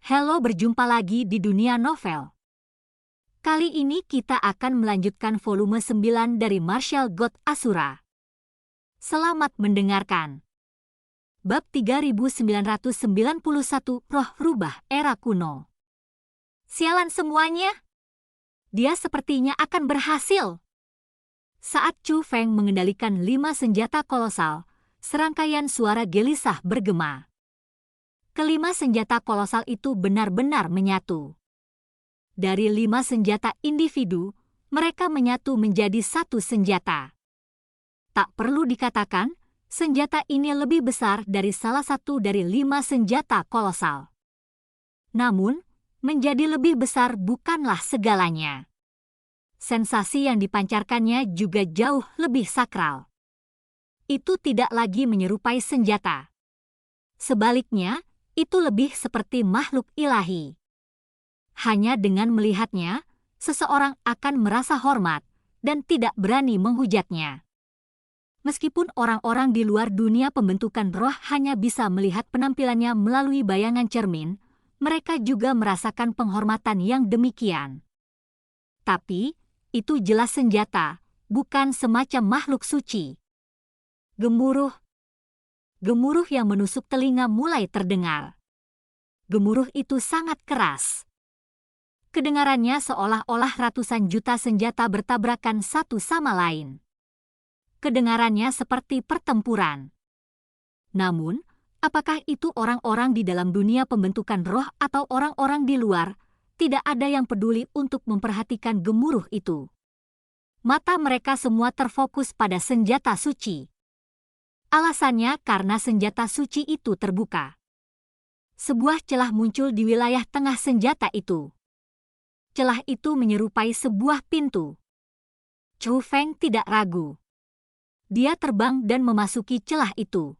Halo, berjumpa lagi di dunia novel. Kali ini kita akan melanjutkan volume 9 dari Martial God Asura. Selamat mendengarkan. Bab 3991 Roh Rubah Era Kuno. Sialan semuanya. Dia sepertinya akan berhasil. Saat Chu Feng mengendalikan 5 senjata kolosal, serangkaian suara gelisah bergema. Kelima senjata kolosal itu benar-benar menyatu. Dari 5 senjata individu, mereka menyatu menjadi satu senjata. Tak perlu dikatakan, senjata ini lebih besar dari salah satu dari 5 senjata kolosal. Namun, menjadi lebih besar bukanlah segalanya. Sensasi yang dipancarkannya juga jauh lebih sakral. Itu tidak lagi menyerupai senjata. Sebaliknya, itu lebih seperti makhluk ilahi. Hanya dengan melihatnya, seseorang akan merasa hormat dan tidak berani menghujatnya. Meskipun orang-orang di luar dunia pembentukan roh hanya bisa melihat penampilannya melalui bayangan cermin, mereka juga merasakan penghormatan yang demikian. Tapi, itu jelas senjata, bukan semacam makhluk suci. Gemuruh. Gemuruh yang menusuk telinga mulai terdengar. Gemuruh itu sangat keras. Kedengarannya seolah-olah ratusan juta senjata bertabrakan satu sama lain. Kedengarannya seperti pertempuran. Namun, apakah itu orang-orang di dalam dunia pembentukan roh atau orang-orang di luar? Tidak ada yang peduli untuk memperhatikan gemuruh itu. Mata mereka semua terfokus pada senjata suci. Alasannya karena senjata suci itu terbuka. Sebuah celah muncul di wilayah tengah senjata itu. Celah itu menyerupai sebuah pintu. Chu Feng tidak ragu. Dia terbang dan memasuki celah itu.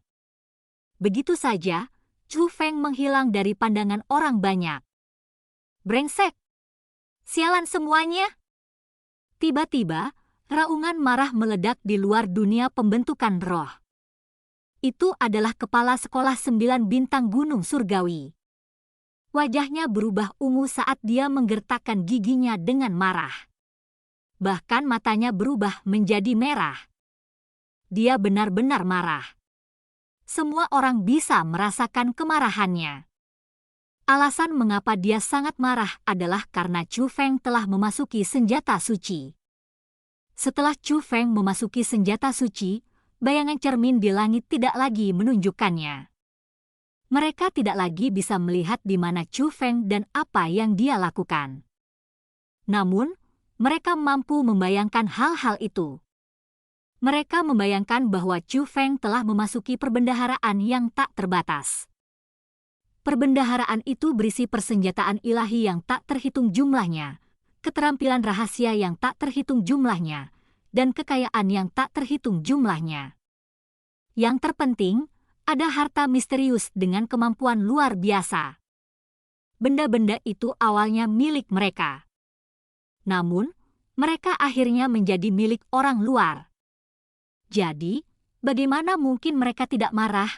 Begitu saja, Chu Feng menghilang dari pandangan orang banyak. Brengsek! Sialan semuanya! Tiba-tiba, raungan marah meledak di luar dunia pembentukan roh. Itu adalah kepala sekolah 9 bintang gunung surgawi. Wajahnya berubah ungu saat dia menggertakkan giginya dengan marah. Bahkan matanya berubah menjadi merah. Dia benar-benar marah. Semua orang bisa merasakan kemarahannya. Alasan mengapa dia sangat marah adalah karena Chu Feng telah memasuki senjata suci. Setelah Chu Feng memasuki senjata suci, bayangan cermin di langit tidak lagi menunjukkannya. Mereka tidak lagi bisa melihat di mana Chu Feng dan apa yang dia lakukan. Namun, mereka mampu membayangkan hal-hal itu. Mereka membayangkan bahwa Chu Feng telah memasuki perbendaharaan yang tak terbatas. Perbendaharaan itu berisi persenjataan ilahi yang tak terhitung jumlahnya, keterampilan rahasia yang tak terhitung jumlahnya, dan kekayaan yang tak terhitung jumlahnya. Yang terpenting, ada harta misterius dengan kemampuan luar biasa. Benda-benda itu awalnya milik mereka. Namun, mereka akhirnya menjadi milik orang luar. Jadi, bagaimana mungkin mereka tidak marah?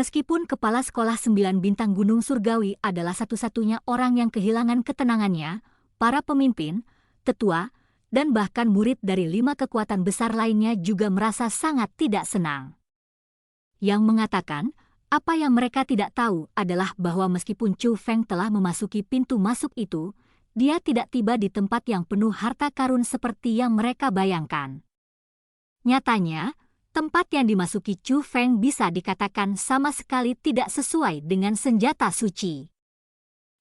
Meskipun kepala sekolah 9 bintang gunung surgawi adalah satu-satunya orang yang kehilangan ketenangannya, para pemimpin, tetua, dan bahkan murid dari 5 kekuatan besar lainnya juga merasa sangat tidak senang. Yang mengatakan, apa yang mereka tidak tahu adalah bahwa meskipun Chu Feng telah memasuki pintu masuk itu, dia tidak tiba di tempat yang penuh harta karun seperti yang mereka bayangkan. Nyatanya, tempat yang dimasuki Chu Feng bisa dikatakan sama sekali tidak sesuai dengan senjata suci.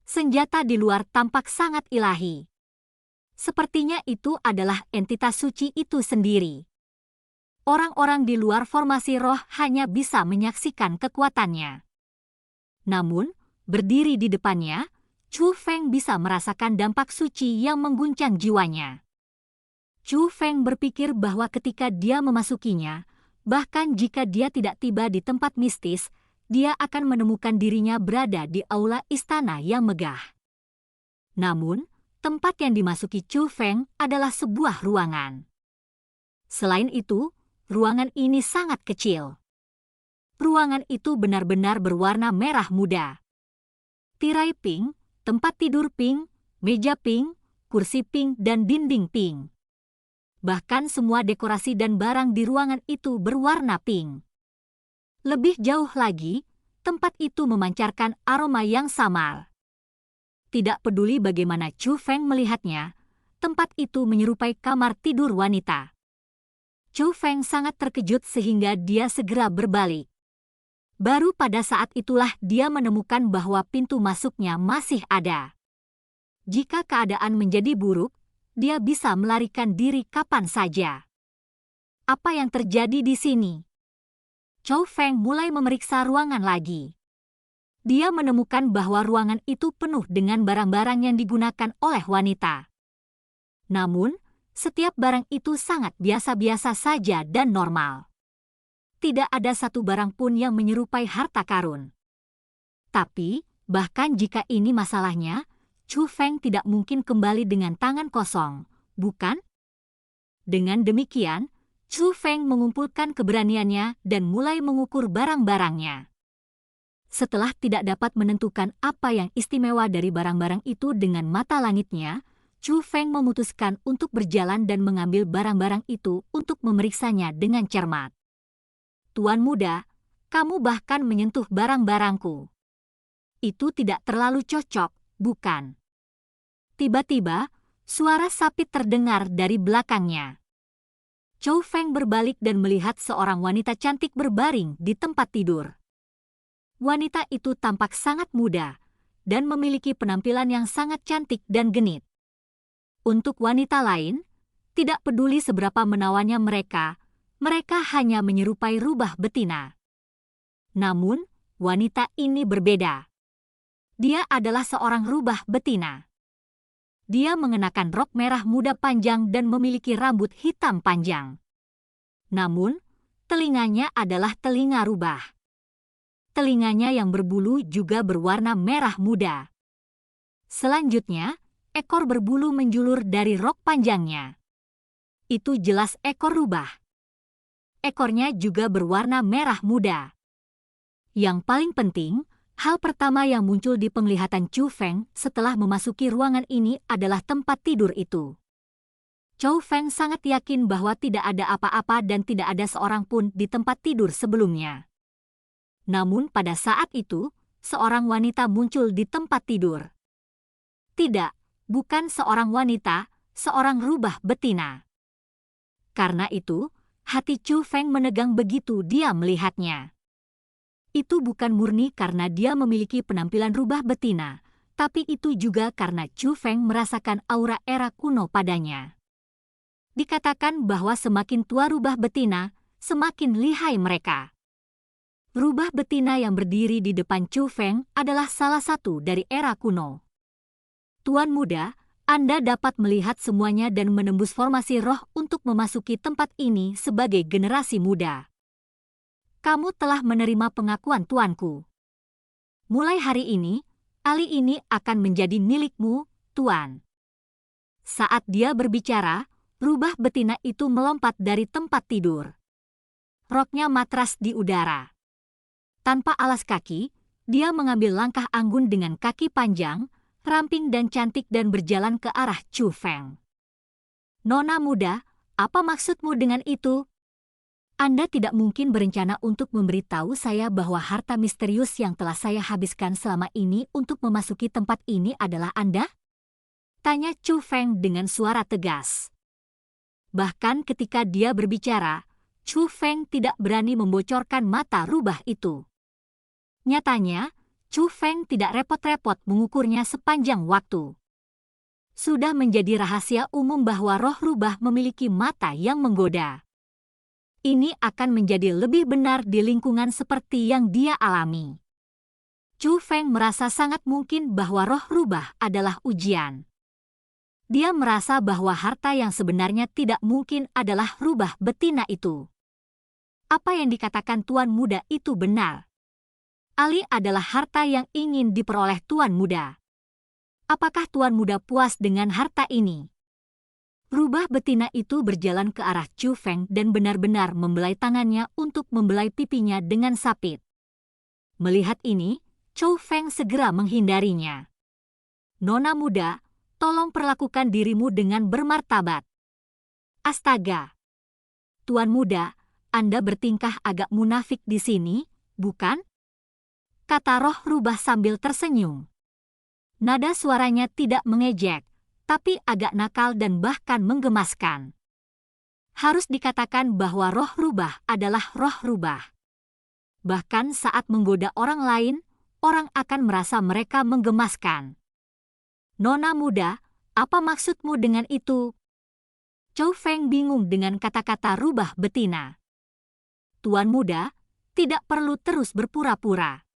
Senjata di luar tampak sangat ilahi. Sepertinya itu adalah entitas suci itu sendiri. Orang-orang di luar formasi roh hanya bisa menyaksikan kekuatannya. Namun, berdiri di depannya, Chu Feng bisa merasakan dampak suci yang mengguncang jiwanya. Chu Feng berpikir bahwa ketika dia memasukinya, bahkan jika dia tidak tiba di tempat mistis, dia akan menemukan dirinya berada di aula istana yang megah. Namun, tempat yang dimasuki Chu Feng adalah sebuah ruangan. Selain itu, ruangan ini sangat kecil. Ruangan itu benar-benar berwarna merah muda. tirai pink, tempat tidur pink, meja pink, kursi pink, dan dinding pink. Bahkan semua dekorasi dan barang di ruangan itu berwarna pink. Lebih jauh lagi, tempat itu memancarkan aroma yang samar. Tidak peduli bagaimana Chu Feng melihatnya, tempat itu menyerupai kamar tidur wanita. Chu Feng sangat terkejut sehingga dia segera berbalik. Baru pada saat itulah dia menemukan bahwa pintu masuknya masih ada. Jika keadaan menjadi buruk, dia bisa melarikan diri kapan saja. Apa yang terjadi di sini? Chu Feng mulai memeriksa ruangan lagi. Dia menemukan bahwa ruangan itu penuh dengan barang-barang yang digunakan oleh wanita. Namun, setiap barang itu sangat biasa-biasa saja dan normal. Tidak ada satu barang pun yang menyerupai harta karun. Tapi, bahkan jika ini masalahnya, Chu Feng tidak mungkin kembali dengan tangan kosong, bukan? Dengan demikian, Chu Feng mengumpulkan keberaniannya dan mulai mengukur barang-barangnya. Setelah tidak dapat menentukan apa yang istimewa dari barang-barang itu dengan mata langitnya, Chu Feng memutuskan untuk berjalan dan mengambil barang-barang itu untuk memeriksanya dengan cermat. Tuan muda, kamu bahkan menyentuh barang-barangku. Itu tidak terlalu cocok, bukan? Tiba-tiba, suara sapit terdengar dari belakangnya. Chu Feng berbalik dan melihat seorang wanita cantik berbaring di tempat tidur. Wanita itu tampak sangat muda dan memiliki penampilan yang sangat cantik dan genit. Untuk wanita lain, tidak peduli seberapa menawannya mereka hanya menyerupai rubah betina. Namun, wanita ini berbeda. Dia adalah seorang rubah betina. Dia mengenakan rok merah muda panjang dan memiliki rambut hitam panjang. Namun, telinganya adalah telinga rubah. Telinganya yang berbulu juga berwarna merah muda. Selanjutnya, ekor berbulu menjulur dari rok panjangnya. Itu jelas ekor rubah. Ekornya juga berwarna merah muda. Yang paling penting, hal pertama yang muncul di penglihatan Chu Feng setelah memasuki ruangan ini adalah tempat tidur itu. Chu Feng sangat yakin bahwa tidak ada apa-apa dan tidak ada seorang pun di tempat tidur sebelumnya. Namun pada saat itu, seorang wanita muncul di tempat tidur. Tidak, bukan seorang wanita, seorang rubah betina. Karena itu, hati Chu Feng menegang begitu dia melihatnya. Itu bukan murni karena dia memiliki penampilan rubah betina, tapi itu juga karena Chu Feng merasakan aura era kuno padanya. Dikatakan bahwa semakin tua rubah betina, semakin lihai mereka. Rubah betina yang berdiri di depan Chu Feng adalah salah satu dari era kuno. Tuan muda, Anda dapat melihat semuanya dan menembus formasi roh untuk memasuki tempat ini sebagai generasi muda. Kamu telah menerima pengakuan tuanku. Mulai hari ini, ali ini akan menjadi milikmu, Tuan. Saat dia berbicara, rubah betina itu melompat dari tempat tidur. Roknya matras di udara. Tanpa alas kaki, dia mengambil langkah anggun dengan kaki panjang, ramping dan cantik dan berjalan ke arah Chu Feng. Nona muda, apa maksudmu dengan itu? Anda tidak mungkin berencana untuk memberitahu saya bahwa harta misterius yang telah saya habiskan selama ini untuk memasuki tempat ini adalah Anda? Tanya Chu Feng dengan suara tegas. Bahkan ketika dia berbicara, Chu Feng tidak berani membocorkan mata rubah itu. Nyatanya, Chu Feng tidak repot-repot mengukurnya sepanjang waktu. Sudah menjadi rahasia umum bahwa roh rubah memiliki mata yang menggoda. Ini akan menjadi lebih benar di lingkungan seperti yang dia alami. Chu Feng merasa sangat mungkin bahwa roh rubah adalah ujian. Dia merasa bahwa harta yang sebenarnya tidak mungkin adalah rubah betina itu. Apa yang dikatakan tuan muda itu benar. Ali adalah harta yang ingin diperoleh tuan muda. Apakah tuan muda puas dengan harta ini? Rubah betina itu berjalan ke arah Chu Feng dan benar-benar membelai tangannya untuk membelai pipinya dengan sapit. Melihat ini, Chou Feng segera menghindarinya. Nona muda, tolong perlakukan dirimu dengan bermartabat. Astaga. Tuan muda, Anda bertingkah agak munafik di sini, bukan? Kata roh rubah sambil tersenyum. Nada suaranya tidak mengejek, tapi agak nakal dan bahkan menggemaskan. Harus dikatakan bahwa roh rubah adalah roh rubah. Bahkan saat menggoda orang lain, orang akan merasa mereka menggemaskan. Nona muda, apa maksudmu dengan itu? Chou Feng bingung dengan kata-kata rubah betina. Tuan muda, tidak perlu terus berpura-pura.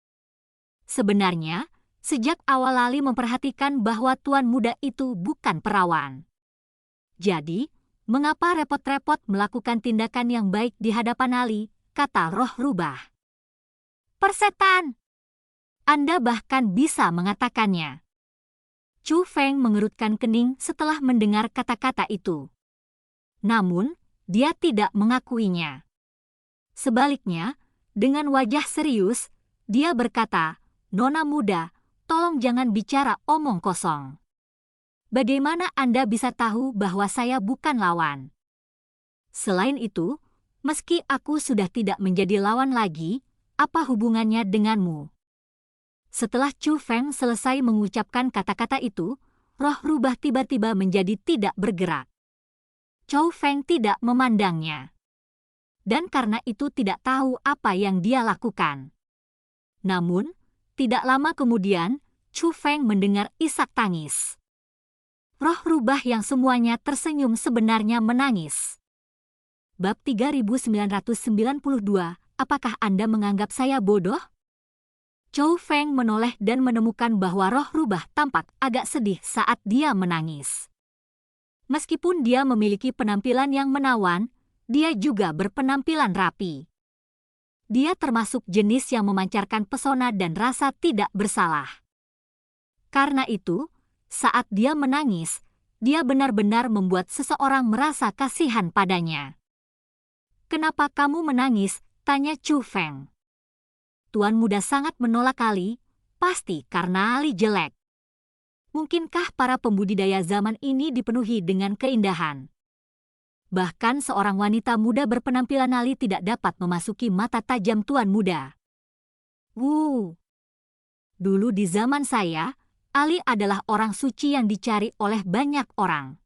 Sebenarnya, sejak awal Ali memperhatikan bahwa tuan muda itu bukan perawan. Jadi, mengapa repot-repot melakukan tindakan yang baik di hadapan Ali, kata roh rubah. Persetan! Anda bahkan bisa mengatakannya. Chou Feng mengerutkan kening setelah mendengar kata-kata itu. Namun, dia tidak mengakuinya. Sebaliknya, dengan wajah serius, dia berkata, Nona muda, tolong jangan bicara omong kosong. Bagaimana Anda bisa tahu bahwa saya bukan lawan? Selain itu, meski aku sudah tidak menjadi lawan lagi, apa hubungannya denganmu? Setelah Chou Feng selesai mengucapkan kata-kata itu, roh rubah tiba-tiba menjadi tidak bergerak. Chou Feng tidak memandangnya. Dan karena itu tidak tahu apa yang dia lakukan. Namun, tidak lama kemudian, Chou Feng mendengar isak tangis. Roh rubah yang semuanya tersenyum sebenarnya menangis. Bab 3992, apakah Anda menganggap saya bodoh? Chou Feng menoleh dan menemukan bahwa roh rubah tampak agak sedih saat dia menangis. Meskipun dia memiliki penampilan yang menawan, dia juga berpenampilan rapi. Dia termasuk jenis yang memancarkan pesona dan rasa tidak bersalah. Karena itu, saat dia menangis, dia benar-benar membuat seseorang merasa kasihan padanya. Kenapa kamu menangis? Tanya Chou Feng. Tuan muda sangat menolak Ali, pasti karena Ali jelek. Mungkinkah para pembudidaya zaman ini dipenuhi dengan keindahan? Bahkan seorang wanita muda berpenampilan Ali tidak dapat memasuki mata tajam tuan muda. Dulu di zaman saya, Ali adalah orang suci yang dicari oleh banyak orang.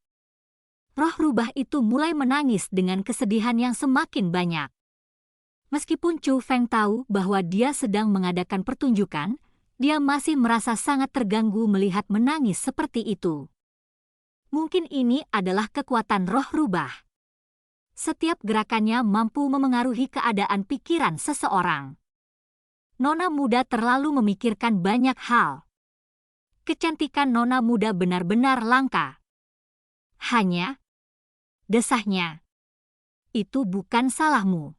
Roh rubah itu mulai menangis dengan kesedihan yang semakin banyak. Meskipun Chou Feng tahu bahwa dia sedang mengadakan pertunjukan, dia masih merasa sangat terganggu melihat menangis seperti itu. Mungkin ini adalah kekuatan roh rubah. Setiap gerakannya mampu memengaruhi keadaan pikiran seseorang. Nona muda terlalu memikirkan banyak hal. Kecantikan nona muda benar-benar langka. Hanya, desahnya, itu bukan salahmu.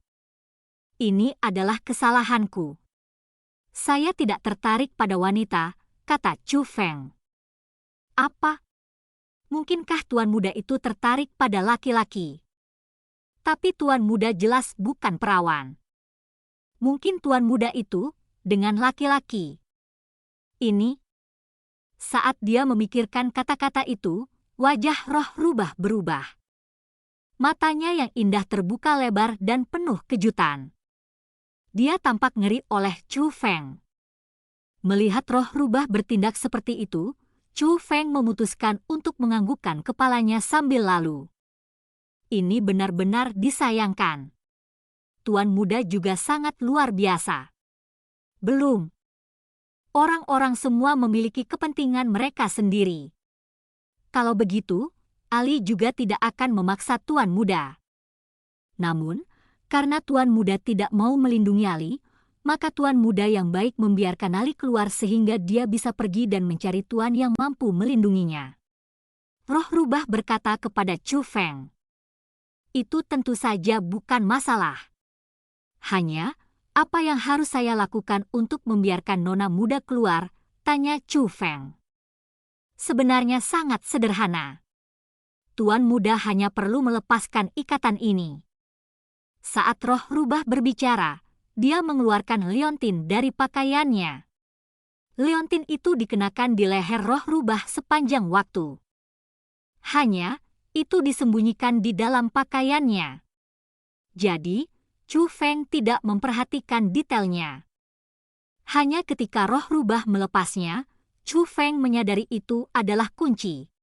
Ini adalah kesalahanku. Saya tidak tertarik pada wanita, kata Chou Feng. Apa? Mungkinkah tuan muda itu tertarik pada laki-laki? Tapi tuan muda jelas bukan perawan. Mungkin tuan muda itu dengan laki-laki. Ini. Saat dia memikirkan kata-kata itu, wajah roh rubah berubah. Matanya yang indah terbuka lebar dan penuh kejutan. Dia tampak ngeri oleh Chou Feng. Melihat roh rubah bertindak seperti itu, Chou Feng memutuskan untuk menganggukkan kepalanya sambil lalu. Ini benar-benar disayangkan. Tuan muda juga sangat luar biasa. Belum. Orang-orang semua memiliki kepentingan mereka sendiri. Kalau begitu, Ali juga tidak akan memaksa tuan muda. Namun, karena tuan muda tidak mau melindungi Ali, maka tuan muda yang baik membiarkan Ali keluar sehingga dia bisa pergi dan mencari tuan yang mampu melindunginya. Roh rubah berkata kepada Chou Feng. Itu tentu saja bukan masalah. Hanya, apa yang harus saya lakukan untuk membiarkan nona muda keluar? Tanya Chou Feng. Sebenarnya sangat sederhana. Tuan muda hanya perlu melepaskan ikatan ini. Saat roh rubah berbicara, dia mengeluarkan liontin dari pakaiannya. Leontin itu dikenakan di leher roh rubah sepanjang waktu. Hanya, itu disembunyikan di dalam pakaiannya. Jadi, Chu Feng tidak memperhatikan detailnya. Hanya ketika roh rubah melepasnya, Chu Feng menyadari itu adalah kunci.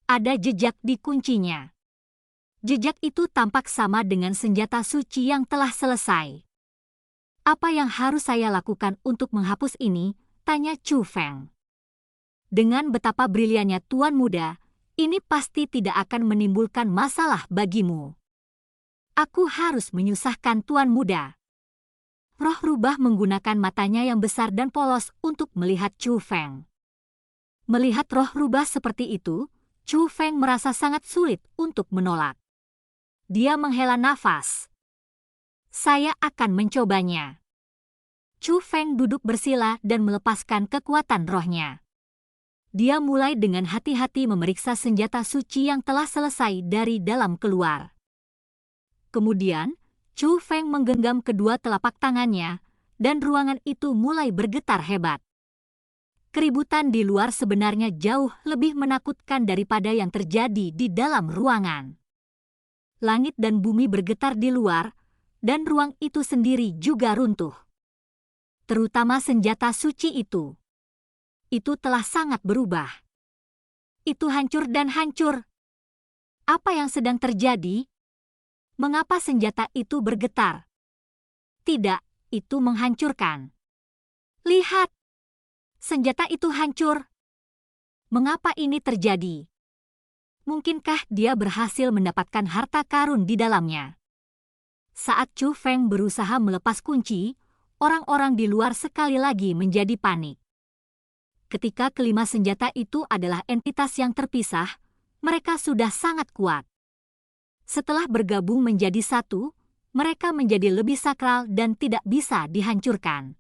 Ada jejak di kuncinya. Jejak itu tampak sama dengan senjata suci yang telah selesai. Apa yang harus saya lakukan untuk menghapus ini? Tanya Chu Feng. Dengan betapa briliannya Tuan Muda, ini pasti tidak akan menimbulkan masalah bagimu. Aku harus menyusahkan Tuan Muda. Roh rubah menggunakan matanya yang besar dan polos untuk melihat Chu Feng. Melihat roh rubah seperti itu, Chu Feng merasa sangat sulit untuk menolak. Dia menghela nafas. Saya akan mencobanya. Chu Feng duduk bersila dan melepaskan kekuatan rohnya. Dia mulai dengan hati-hati memeriksa senjata suci yang telah selesai dari dalam keluar. Kemudian, Chu Feng menggenggam kedua telapak tangannya, dan ruangan itu mulai bergetar hebat. Keributan di luar sebenarnya jauh lebih menakutkan daripada yang terjadi di dalam ruangan. Langit dan bumi bergetar di luar, dan ruang itu sendiri juga runtuh. Terutama senjata suci itu. Itu telah sangat berubah. Itu hancur dan hancur. Apa yang sedang terjadi? Mengapa senjata itu bergetar? Tidak, itu menghancurkan. Lihat! Senjata itu hancur. Mengapa ini terjadi? Mungkinkah dia berhasil mendapatkan harta karun di dalamnya? Saat Chu Feng berusaha melepas kunci, orang-orang di luar sekali lagi menjadi panik. Ketika kelima senjata itu adalah entitas yang terpisah, mereka sudah sangat kuat. Setelah bergabung menjadi satu, mereka menjadi lebih sakral dan tidak bisa dihancurkan.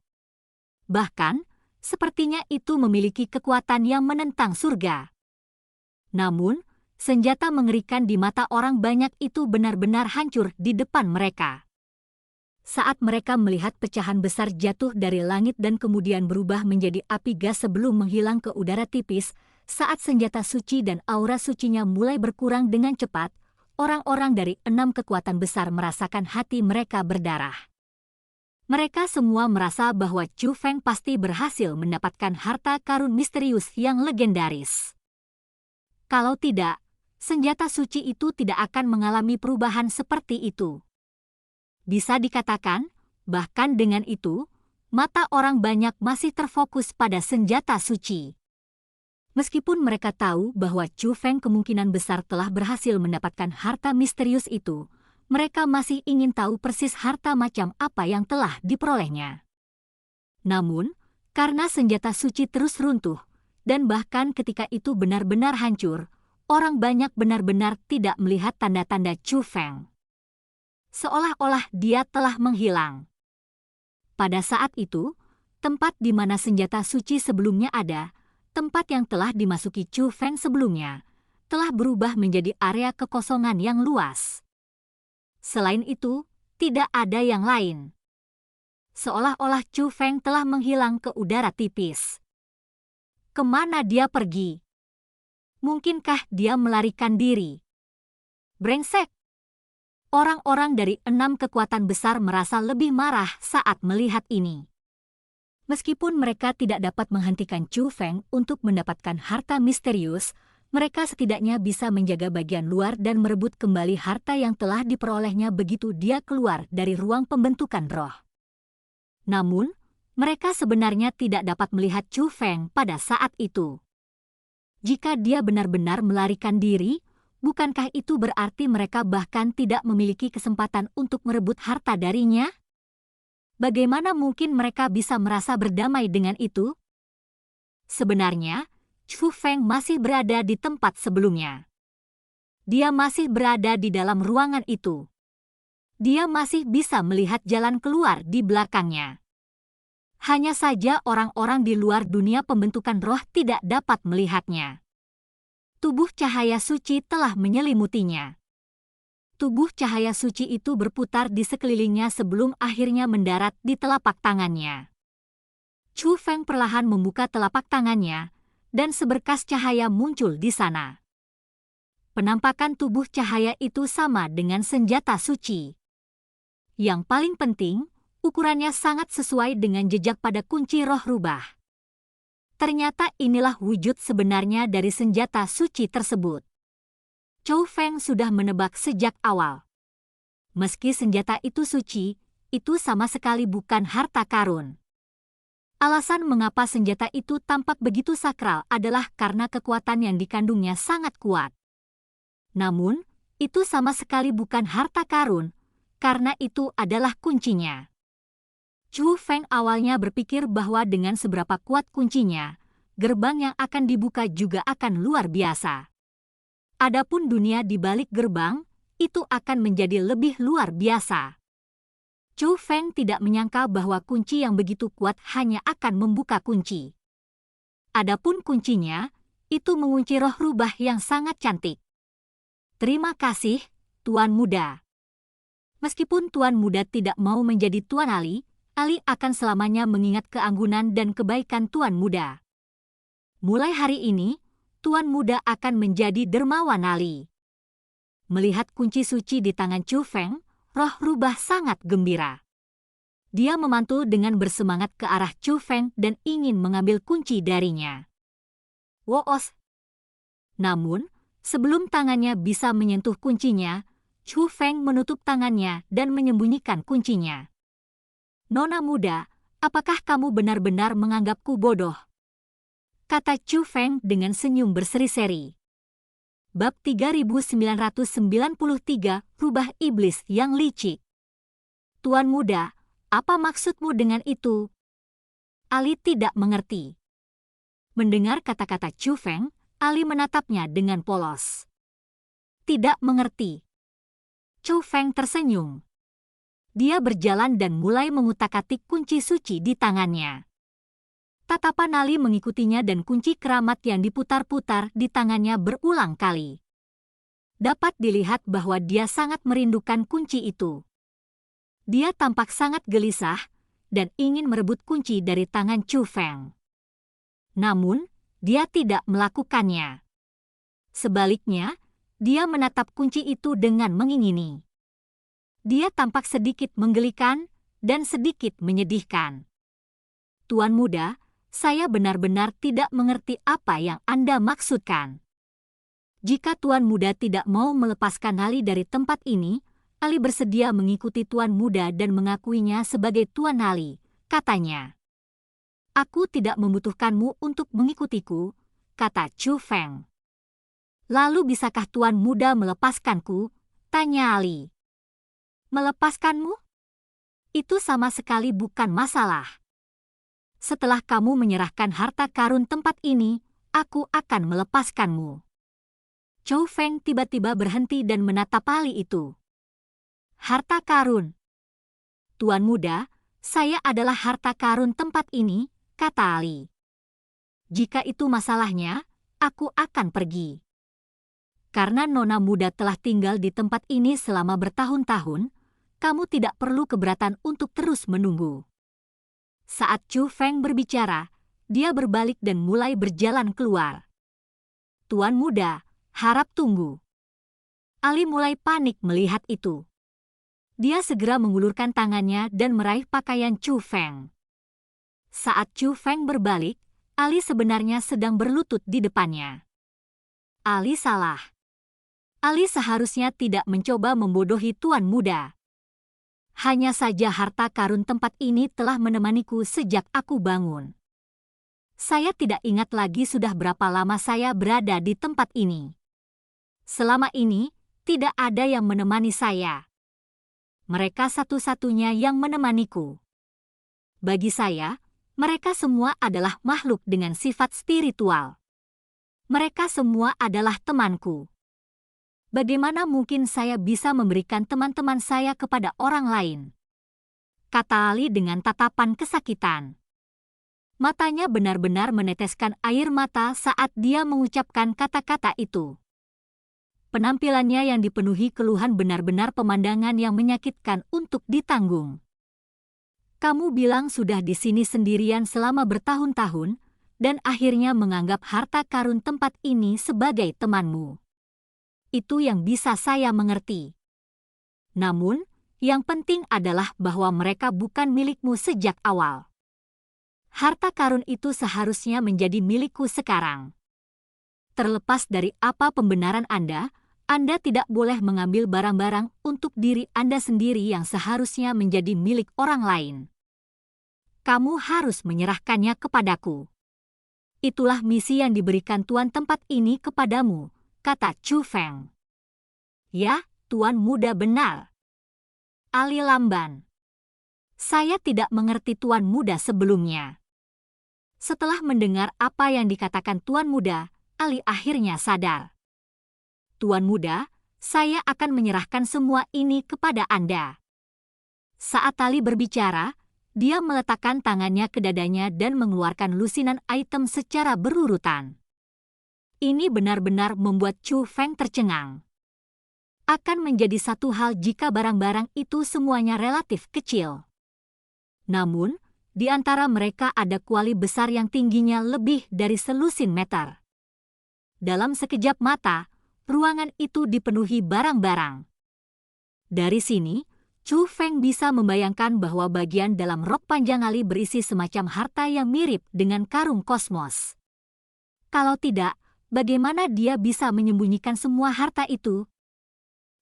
Bahkan, sepertinya itu memiliki kekuatan yang menentang surga. Namun, senjata mengerikan di mata orang banyak itu benar-benar hancur di depan mereka. Saat mereka melihat pecahan besar jatuh dari langit dan kemudian berubah menjadi api gas sebelum menghilang ke udara tipis, saat senjata suci dan aura sucinya mulai berkurang dengan cepat, orang-orang dari 6 kekuatan besar merasakan hati mereka berdarah. Mereka semua merasa bahwa Chu Feng pasti berhasil mendapatkan harta karun misterius yang legendaris. Kalau tidak, senjata suci itu tidak akan mengalami perubahan seperti itu. Bisa dikatakan, bahkan dengan itu, mata orang banyak masih terfokus pada senjata suci. Meskipun mereka tahu bahwa Chu Feng kemungkinan besar telah berhasil mendapatkan harta misterius itu, mereka masih ingin tahu persis harta macam apa yang telah diperolehnya. Namun, karena senjata suci terus runtuh, dan bahkan ketika itu benar-benar hancur, orang banyak benar-benar tidak melihat tanda-tanda Chu Feng. Seolah-olah dia telah menghilang. Pada saat itu, tempat di mana senjata suci sebelumnya ada, tempat yang telah dimasuki Chu Feng sebelumnya, telah berubah menjadi area kekosongan yang luas. Selain itu, tidak ada yang lain. Seolah-olah Chu Feng telah menghilang ke udara tipis. Kemana dia pergi? Mungkinkah dia melarikan diri? Brengsek! Orang-orang dari 6 kekuatan besar merasa lebih marah saat melihat ini. Meskipun mereka tidak dapat menghentikan Chu Feng untuk mendapatkan harta misterius, mereka setidaknya bisa menjaga bagian luar dan merebut kembali harta yang telah diperolehnya begitu dia keluar dari ruang pembentukan roh. Namun, mereka sebenarnya tidak dapat melihat Chu Feng pada saat itu. Jika dia benar-benar melarikan diri, bukankah itu berarti mereka bahkan tidak memiliki kesempatan untuk merebut harta darinya? Bagaimana mungkin mereka bisa merasa berdamai dengan itu? Sebenarnya, Chu Feng masih berada di tempat sebelumnya. Dia masih berada di dalam ruangan itu. Dia masih bisa melihat jalan keluar di belakangnya. Hanya saja orang-orang di luar dunia pembentukan roh tidak dapat melihatnya. Tubuh cahaya suci telah menyelimutinya. Tubuh cahaya suci itu berputar di sekelilingnya sebelum akhirnya mendarat di telapak tangannya. Chu Feng perlahan membuka telapak tangannya, dan seberkas cahaya muncul di sana. Penampakan tubuh cahaya itu sama dengan senjata suci. Yang paling penting, ukurannya sangat sesuai dengan jejak pada kunci roh rubah. Ternyata inilah wujud sebenarnya dari senjata suci tersebut. Chu Feng sudah menebak sejak awal. Meski senjata itu suci, itu sama sekali bukan harta karun. Alasan mengapa senjata itu tampak begitu sakral adalah karena kekuatan yang dikandungnya sangat kuat. Namun, itu sama sekali bukan harta karun, karena itu adalah kuncinya. Chu Feng awalnya berpikir bahwa dengan seberapa kuat kuncinya, gerbang yang akan dibuka juga akan luar biasa. Adapun dunia di balik gerbang, itu akan menjadi lebih luar biasa. Chu Feng tidak menyangka bahwa kunci yang begitu kuat hanya akan membuka kunci. Adapun kuncinya, itu mengunci roh rubah yang sangat cantik. Terima kasih, Tuan Muda. Meskipun Tuan Muda tidak mau menjadi Tuan Ali akan selamanya mengingat keanggunan dan kebaikan Tuan Muda. Mulai hari ini, Tuan Muda akan menjadi dermawan Ali. Melihat kunci suci di tangan Chu Feng, roh rubah sangat gembira. Dia memantul dengan bersemangat ke arah Chu Feng dan ingin mengambil kunci darinya. Woos! Namun, sebelum tangannya bisa menyentuh kuncinya, Chu Feng menutup tangannya dan menyembunyikan kuncinya. Nona muda, apakah kamu benar-benar menganggapku bodoh? Kata Chu Feng dengan senyum berseri-seri. Bab 3993, Rubah Iblis yang Licik. Tuan Muda, apa maksudmu dengan itu? Ali tidak mengerti. Mendengar kata-kata Chu Feng, Ali menatapnya dengan polos. Tidak mengerti. Chu Feng tersenyum. Dia berjalan dan mulai mengutak-atik kunci suci di tangannya. Tatapan Ali mengikutinya dan kunci keramat yang diputar-putar di tangannya berulang kali. Dapat dilihat bahwa dia sangat merindukan kunci itu. Dia tampak sangat gelisah dan ingin merebut kunci dari tangan Chu Feng. Namun, dia tidak melakukannya. Sebaliknya, dia menatap kunci itu dengan mengingini. Dia tampak sedikit menggelikan dan sedikit menyedihkan. Tuan Muda, saya benar-benar tidak mengerti apa yang Anda maksudkan. Jika Tuan Muda tidak mau melepaskan Ali dari tempat ini, Ali bersedia mengikuti Tuan Muda dan mengakuinya sebagai Tuan Ali, katanya. Aku tidak membutuhkanmu untuk mengikutiku, kata Chu Feng. Lalu bisakah Tuan Muda melepaskanku? Tanya Ali. Melepaskanmu? Itu sama sekali bukan masalah. Setelah kamu menyerahkan harta karun tempat ini, aku akan melepaskanmu. Chu Feng tiba-tiba berhenti dan menatap Ali itu. Harta karun. Tuan Muda, saya adalah harta karun tempat ini, kata Ali. Jika itu masalahnya, aku akan pergi. Karena Nona Muda telah tinggal di tempat ini selama bertahun-tahun, kamu tidak perlu keberatan untuk terus menunggu. Saat Chu Feng berbicara, dia berbalik dan mulai berjalan keluar. Tuan Muda, harap tunggu. Ali mulai panik melihat itu. Dia segera mengulurkan tangannya dan meraih pakaian Chu Feng. Saat Chu Feng berbalik, Ali sebenarnya sedang berlutut di depannya. Ali salah. Ali seharusnya tidak mencoba membodohi Tuan Muda. Hanya saja harta karun tempat ini telah menemaniku sejak aku bangun. Saya tidak ingat lagi sudah berapa lama saya berada di tempat ini. Selama ini, tidak ada yang menemani saya. Mereka satu-satunya yang menemaniku. Bagi saya, mereka semua adalah makhluk dengan sifat spiritual. Mereka semua adalah temanku. Bagaimana mungkin saya bisa memberikan teman-teman saya kepada orang lain? Kata Ali dengan tatapan kesakitan. Matanya benar-benar meneteskan air mata saat dia mengucapkan kata-kata itu. Penampilannya yang dipenuhi keluhan benar-benar pemandangan yang menyakitkan untuk ditanggung. Kamu bilang sudah di sini sendirian selama bertahun-tahun, dan akhirnya menganggap harta karun tempat ini sebagai temanmu. Itu yang bisa saya mengerti. Namun, yang penting adalah bahwa mereka bukan milikmu sejak awal. Harta karun itu seharusnya menjadi milikku sekarang. Terlepas dari apa pembenaran Anda tidak boleh mengambil barang-barang untuk diri Anda sendiri yang seharusnya menjadi milik orang lain. Kamu harus menyerahkannya kepadaku. Itulah misi yang diberikan tuan tempat ini kepadamu, kata Chu Feng. Ya, tuan muda benar. Ali lamban. Saya tidak mengerti tuan muda sebelumnya. Setelah mendengar apa yang dikatakan tuan muda, Ali akhirnya sadar. Tuan muda, saya akan menyerahkan semua ini kepada Anda. Saat Ali berbicara, dia meletakkan tangannya ke dadanya dan mengeluarkan lusinan item secara berurutan. Ini benar-benar membuat Chu Feng tercengang. Akan menjadi satu hal jika barang-barang itu semuanya relatif kecil. Namun, di antara mereka ada kuali besar yang tingginya lebih dari selusin meter. Dalam sekejap mata, ruangan itu dipenuhi barang-barang. Dari sini, Chu Feng bisa membayangkan bahwa bagian dalam rok panjang Ali berisi semacam harta yang mirip dengan karung kosmos. Kalau tidak, bagaimana dia bisa menyembunyikan semua harta itu?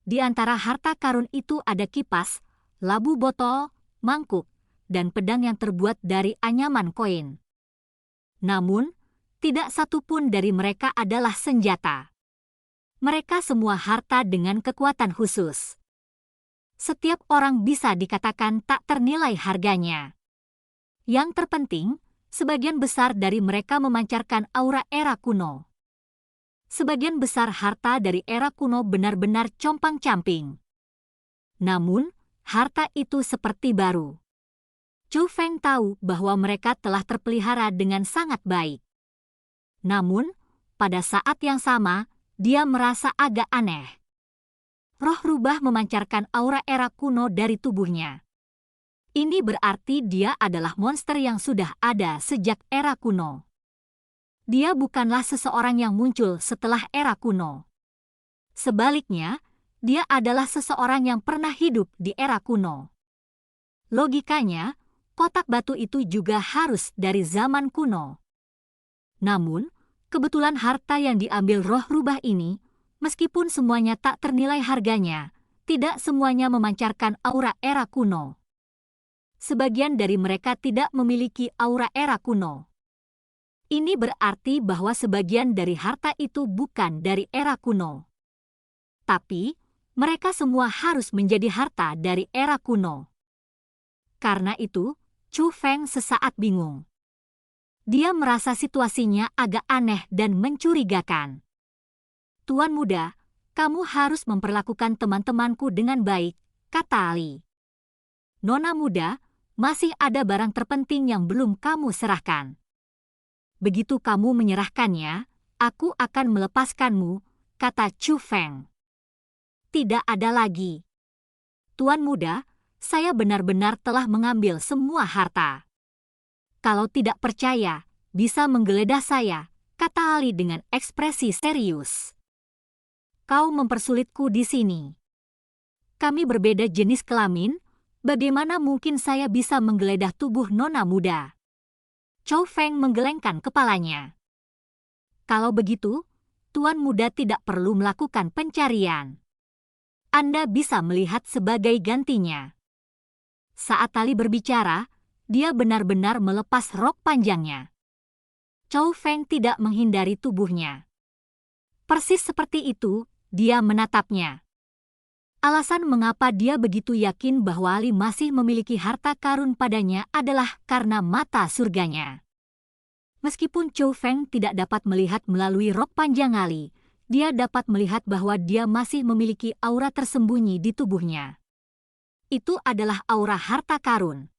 Di antara harta karun itu ada kipas, labu botol, mangkuk, dan pedang yang terbuat dari anyaman koin. Namun, tidak satu pun dari mereka adalah senjata. Mereka semua harta dengan kekuatan khusus. Setiap orang bisa dikatakan tak ternilai harganya. Yang terpenting, sebagian besar dari mereka memancarkan aura era kuno. Sebagian besar harta dari era kuno benar-benar compang-camping. Namun, harta itu seperti baru. Chu Feng tahu bahwa mereka telah terpelihara dengan sangat baik. Namun, pada saat yang sama, dia merasa agak aneh. Roh rubah memancarkan aura era kuno dari tubuhnya. Ini berarti dia adalah monster yang sudah ada sejak era kuno. Dia bukanlah seseorang yang muncul setelah era kuno. Sebaliknya, dia adalah seseorang yang pernah hidup di era kuno. Logikanya, kotak batu itu juga harus dari zaman kuno. Namun, kebetulan harta yang diambil roh rubah ini, meskipun semuanya tak ternilai harganya, tidak semuanya memancarkan aura era kuno. Sebagian dari mereka tidak memiliki aura era kuno. Ini berarti bahwa sebagian dari harta itu bukan dari era kuno. Tapi, mereka semua harus menjadi harta dari era kuno. Karena itu, Chu Feng sesaat bingung. Dia merasa situasinya agak aneh dan mencurigakan. Tuan muda, kamu harus memperlakukan teman-temanku dengan baik, kata Ali. Nona muda, masih ada barang terpenting yang belum kamu serahkan. Begitu kamu menyerahkannya, aku akan melepaskanmu, kata Chu Feng. Tidak ada lagi. Tuan muda, saya benar-benar telah mengambil semua harta. Kalau tidak percaya, bisa menggeledah saya, kata Ali dengan ekspresi serius. Kau mempersulitku di sini. Kami berbeda jenis kelamin, bagaimana mungkin saya bisa menggeledah tubuh nona muda? Chu Feng menggelengkan kepalanya. Kalau begitu, tuan muda tidak perlu melakukan pencarian. Anda bisa melihat sebagai gantinya. Saat Ali berbicara, dia benar-benar melepas rok panjangnya. Chu Feng tidak menghindari tubuhnya. Persis seperti itu, dia menatapnya. Alasan mengapa dia begitu yakin bahwa Ali masih memiliki harta karun padanya adalah karena mata surganya. Meskipun Chu Feng tidak dapat melihat melalui rok panjang Ali, dia dapat melihat bahwa dia masih memiliki aura tersembunyi di tubuhnya. Itu adalah aura harta karun.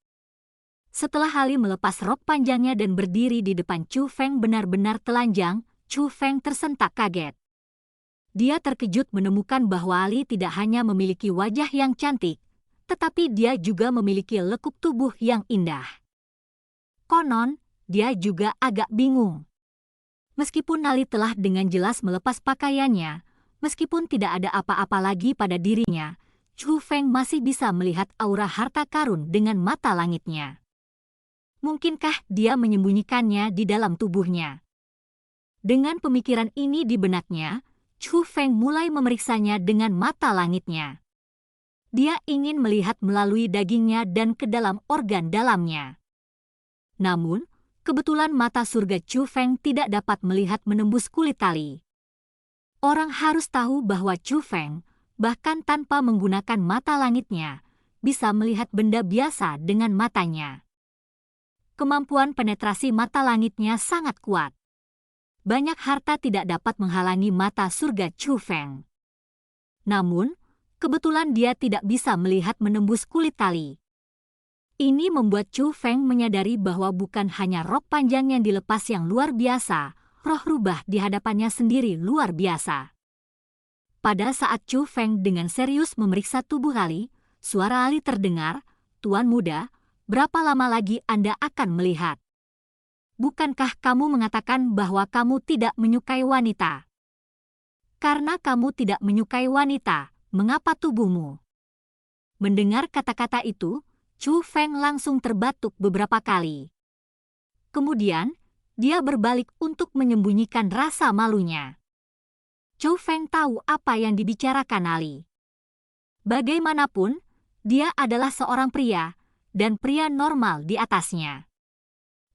Setelah Ali melepas rok panjangnya dan berdiri di depan Chu Feng benar-benar telanjang, Chu Feng tersentak kaget. Dia terkejut menemukan bahwa Ali tidak hanya memiliki wajah yang cantik, tetapi dia juga memiliki lekuk tubuh yang indah. Konon, dia juga agak bingung. Meskipun Ali telah dengan jelas melepas pakaiannya, meskipun tidak ada apa-apa lagi pada dirinya, Chu Feng masih bisa melihat aura harta karun dengan mata langitnya. Mungkinkah dia menyembunyikannya di dalam tubuhnya? Dengan pemikiran ini di benaknya, Chu Feng mulai memeriksanya dengan mata langitnya. Dia ingin melihat melalui dagingnya dan ke dalam organ dalamnya. Namun, kebetulan mata surga Chu Feng tidak dapat melihat menembus kulit tali. Orang harus tahu bahwa Chu Feng, bahkan tanpa menggunakan mata langitnya, bisa melihat benda biasa dengan matanya. Kemampuan penetrasi mata langitnya sangat kuat. Banyak harta tidak dapat menghalangi mata surga Chu Feng. Namun, kebetulan dia tidak bisa melihat menembus kulit tali. Ini membuat Chu Feng menyadari bahwa bukan hanya rok panjang yang dilepas yang luar biasa, roh rubah di hadapannya sendiri luar biasa. Pada saat Chu Feng dengan serius memeriksa tubuh Ali, suara Ali terdengar, "Tuan muda, berapa lama lagi Anda akan melihat? Bukankah kamu mengatakan bahwa kamu tidak menyukai wanita? Karena kamu tidak menyukai wanita, mengapa tubuhmu?" Mendengar kata-kata itu, Chu Feng langsung terbatuk beberapa kali. Kemudian, dia berbalik untuk menyembunyikan rasa malunya. Chu Feng tahu apa yang dibicarakan Ali. Bagaimanapun, dia adalah seorang pria, dan pria normal di atasnya.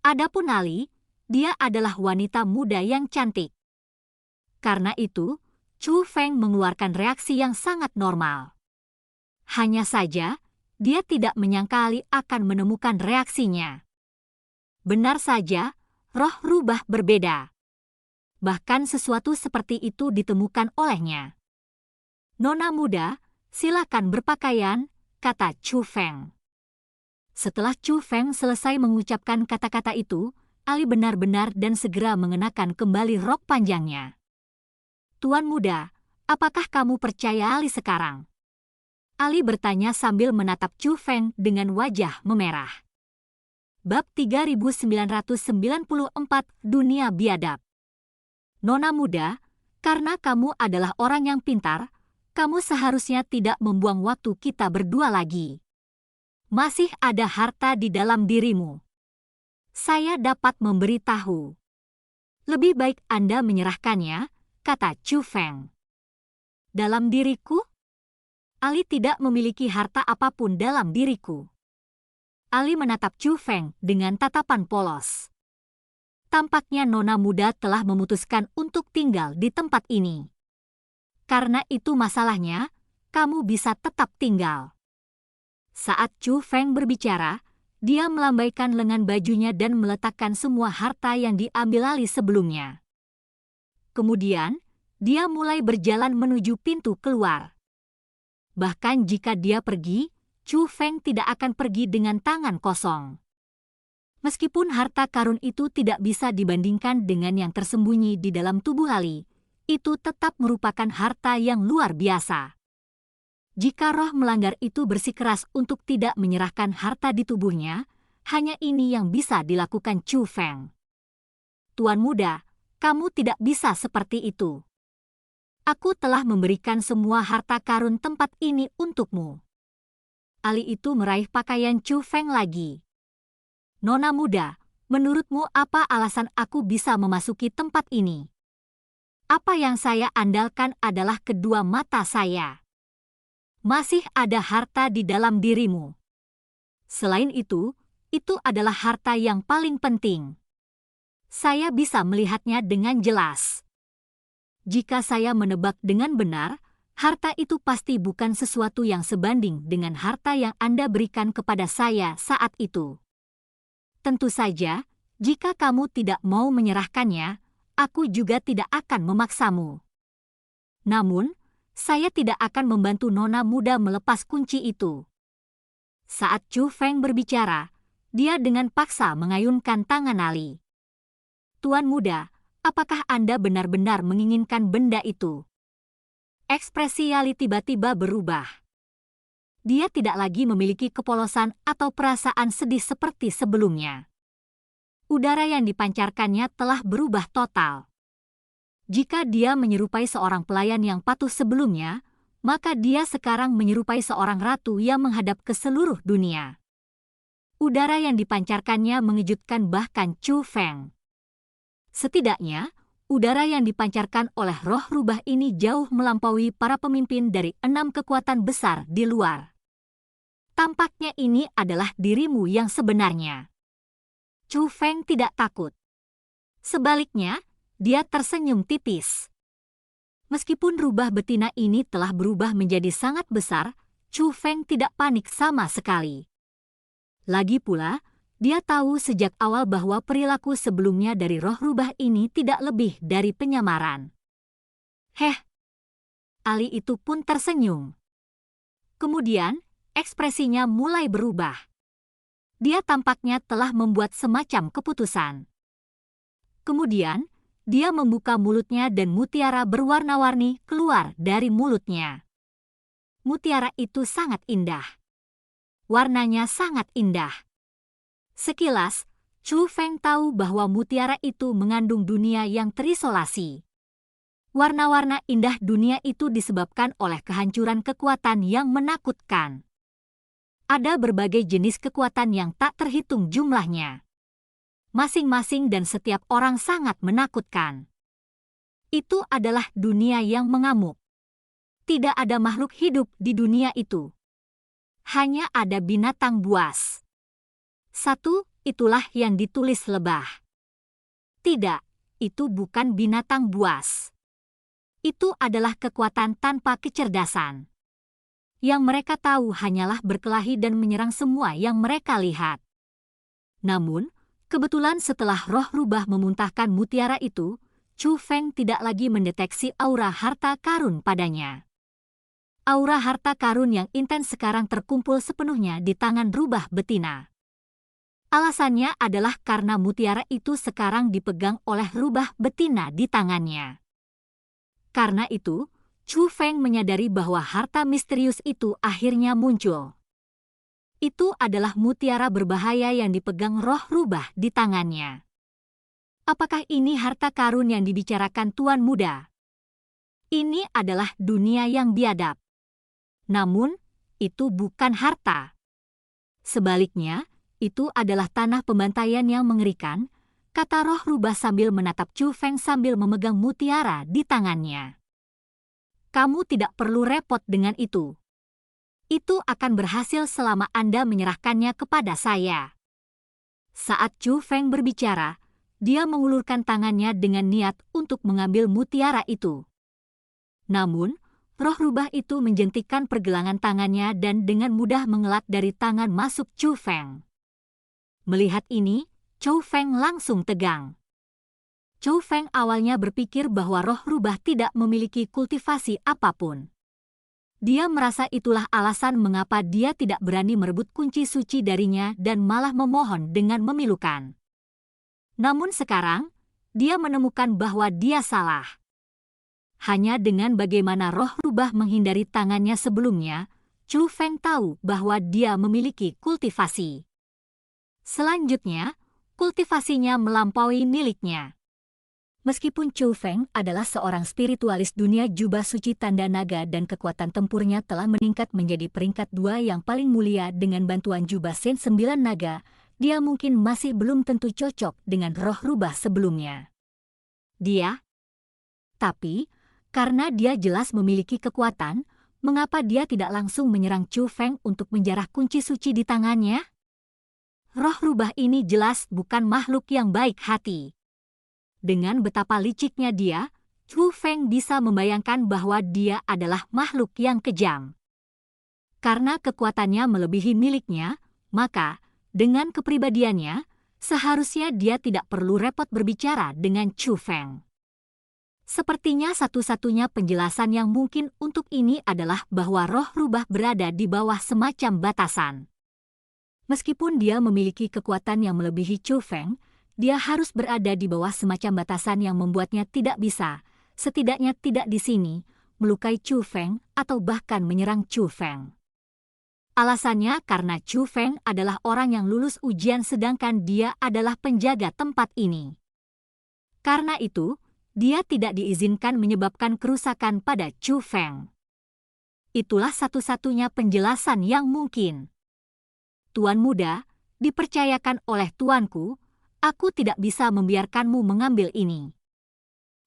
Adapun Ali, dia adalah wanita muda yang cantik. Karena itu, Chu Feng mengeluarkan reaksi yang sangat normal. Hanya saja, dia tidak menyangka Ali akan menemukan reaksinya. Benar saja, roh rubah berbeda. Bahkan sesuatu seperti itu ditemukan olehnya. "Nona muda, silakan berpakaian," kata Chu Feng. Setelah Chu Feng selesai mengucapkan kata-kata itu, Ali benar-benar dan segera mengenakan kembali rok panjangnya. "Tuan muda, apakah kamu percaya Ali sekarang?" Ali bertanya sambil menatap Chu Feng dengan wajah memerah. Bab 3994 Dunia Biadab. "Nona muda, karena kamu adalah orang yang pintar, kamu seharusnya tidak membuang waktu kita berdua lagi. Masih ada harta di dalam dirimu. Saya dapat memberitahu. Lebih baik Anda menyerahkannya," kata Chu Feng. "Dalam diriku? Ali tidak memiliki harta apapun dalam diriku." Ali menatap Chu Feng dengan tatapan polos. Tampaknya nona muda telah memutuskan untuk tinggal di tempat ini. Karena itu masalahnya, kamu bisa tetap tinggal. Saat Chu Feng berbicara, dia melambaikan lengan bajunya dan meletakkan semua harta yang diambil Ali sebelumnya. Kemudian, dia mulai berjalan menuju pintu keluar. Bahkan jika dia pergi, Chu Feng tidak akan pergi dengan tangan kosong. Meskipun harta karun itu tidak bisa dibandingkan dengan yang tersembunyi di dalam tubuh Ali, itu tetap merupakan harta yang luar biasa. Jika roh melanggar itu bersikeras untuk tidak menyerahkan harta di tubuhnya, hanya ini yang bisa dilakukan Chu Feng. "Tuan muda, kamu tidak bisa seperti itu. Aku telah memberikan semua harta karun tempat ini untukmu." Ali itu meraih pakaian Chu Feng lagi. "Nona muda, menurutmu apa alasan aku bisa memasuki tempat ini? Apa yang saya andalkan adalah kedua mata saya. Masih ada harta di dalam dirimu. Selain itu adalah harta yang paling penting. Saya bisa melihatnya dengan jelas. Jika saya menebak dengan benar, harta itu pasti bukan sesuatu yang sebanding dengan harta yang Anda berikan kepada saya saat itu. Tentu saja, jika kamu tidak mau menyerahkannya, aku juga tidak akan memaksamu. Namun, saya tidak akan membantu nona muda melepas kunci itu." Saat Chu Feng berbicara, dia dengan paksa mengayunkan tangan Ali. "Tuan muda, apakah Anda benar-benar menginginkan benda itu?" Ekspresi Ali tiba-tiba berubah. Dia tidak lagi memiliki kepolosan atau perasaan sedih seperti sebelumnya. Udara yang dipancarkannya telah berubah total. Jika dia menyerupai seorang pelayan yang patuh sebelumnya, maka dia sekarang menyerupai seorang ratu yang menghadap ke seluruh dunia. Udara yang dipancarkannya mengejutkan bahkan Chu Feng. Setidaknya, udara yang dipancarkan oleh roh rubah ini jauh melampaui para pemimpin dari 6 kekuatan besar di luar. Tampaknya ini adalah dirimu yang sebenarnya. Chu Feng tidak takut. Sebaliknya, dia tersenyum tipis. Meskipun rubah betina ini telah berubah menjadi sangat besar, Chu Feng tidak panik sama sekali. Lagi pula, dia tahu sejak awal bahwa perilaku sebelumnya dari roh rubah ini tidak lebih dari penyamaran. Heh, Ali itu pun tersenyum. Kemudian, ekspresinya mulai berubah. Dia tampaknya telah membuat semacam keputusan. Kemudian, dia membuka mulutnya dan mutiara berwarna-warni keluar dari mulutnya. Mutiara itu sangat indah. Warnanya sangat indah. Sekilas, Chu Feng tahu bahwa mutiara itu mengandung dunia yang terisolasi. Warna-warna indah dunia itu disebabkan oleh kehancuran kekuatan yang menakutkan. Ada berbagai jenis kekuatan yang tak terhitung jumlahnya. Masing-masing dan setiap orang sangat menakutkan. Itu adalah dunia yang mengamuk. Tidak ada makhluk hidup di dunia itu. Hanya ada binatang buas. Satu, itulah yang ditulis lebah. Tidak, itu bukan binatang buas. Itu adalah kekuatan tanpa kecerdasan. Yang mereka tahu hanyalah berkelahi dan menyerang semua yang mereka lihat. Namun, kebetulan setelah roh rubah memuntahkan mutiara itu, Chu Feng tidak lagi mendeteksi aura harta karun padanya. Aura harta karun yang intens sekarang terkumpul sepenuhnya di tangan rubah betina. Alasannya adalah karena mutiara itu sekarang dipegang oleh rubah betina di tangannya. Karena itu, Chu Feng menyadari bahwa harta misterius itu akhirnya muncul. Itu adalah mutiara berbahaya yang dipegang roh rubah di tangannya. Apakah ini harta karun yang dibicarakan Tuan Muda? Ini adalah dunia yang biadab. Namun, itu bukan harta. Sebaliknya, itu adalah tanah pembantaian yang mengerikan, kata roh rubah sambil menatap Chu Feng sambil memegang mutiara di tangannya. Kamu tidak perlu repot dengan itu. Itu akan berhasil selama Anda menyerahkannya kepada saya. Saat Chu Feng berbicara, dia mengulurkan tangannya dengan niat untuk mengambil mutiara itu. Namun, roh rubah itu menjentikkan pergelangan tangannya dan dengan mudah mengelat dari tangan masuk Chu Feng. Melihat ini, Chu Feng langsung tegang. Chu Feng awalnya berpikir bahwa roh rubah tidak memiliki kultivasi apapun. Dia merasa itulah alasan mengapa dia tidak berani merebut kunci suci darinya dan malah memohon dengan memilukan. Namun sekarang, dia menemukan bahwa dia salah. Hanya dengan bagaimana roh rubah menghindari tangannya sebelumnya, Chu Feng tahu bahwa dia memiliki kultivasi. Selanjutnya, kultivasinya melampaui miliknya. Meskipun Chu Feng adalah seorang spiritualis dunia jubah suci tanda naga dan kekuatan tempurnya telah meningkat menjadi peringkat 2 yang paling mulia dengan bantuan jubah Sen 9 naga, dia mungkin masih belum tentu cocok dengan roh rubah sebelumnya. Tapi, karena dia jelas memiliki kekuatan, mengapa dia tidak langsung menyerang Chu Feng untuk menjarah kunci suci di tangannya? Roh rubah ini jelas bukan makhluk yang baik hati. Dengan betapa liciknya dia, Chu Feng bisa membayangkan bahwa dia adalah makhluk yang kejam. Karena kekuatannya melebihi miliknya, maka, dengan kepribadiannya, seharusnya dia tidak perlu repot berbicara dengan Chu Feng. Sepertinya satu-satunya penjelasan yang mungkin untuk ini adalah bahwa roh rubah berada di bawah semacam batasan. Meskipun dia memiliki kekuatan yang melebihi Chu Feng, dia harus berada di bawah semacam batasan yang membuatnya tidak bisa, setidaknya tidak di sini, melukai Chu Feng atau bahkan menyerang Chu Feng. Alasannya karena Chu Feng adalah orang yang lulus ujian sedangkan dia adalah penjaga tempat ini. Karena itu, dia tidak diizinkan menyebabkan kerusakan pada Chu Feng. Itulah satu-satunya penjelasan yang mungkin. Tuan muda, dipercayakan oleh tuanku, aku tidak bisa membiarkanmu mengambil ini.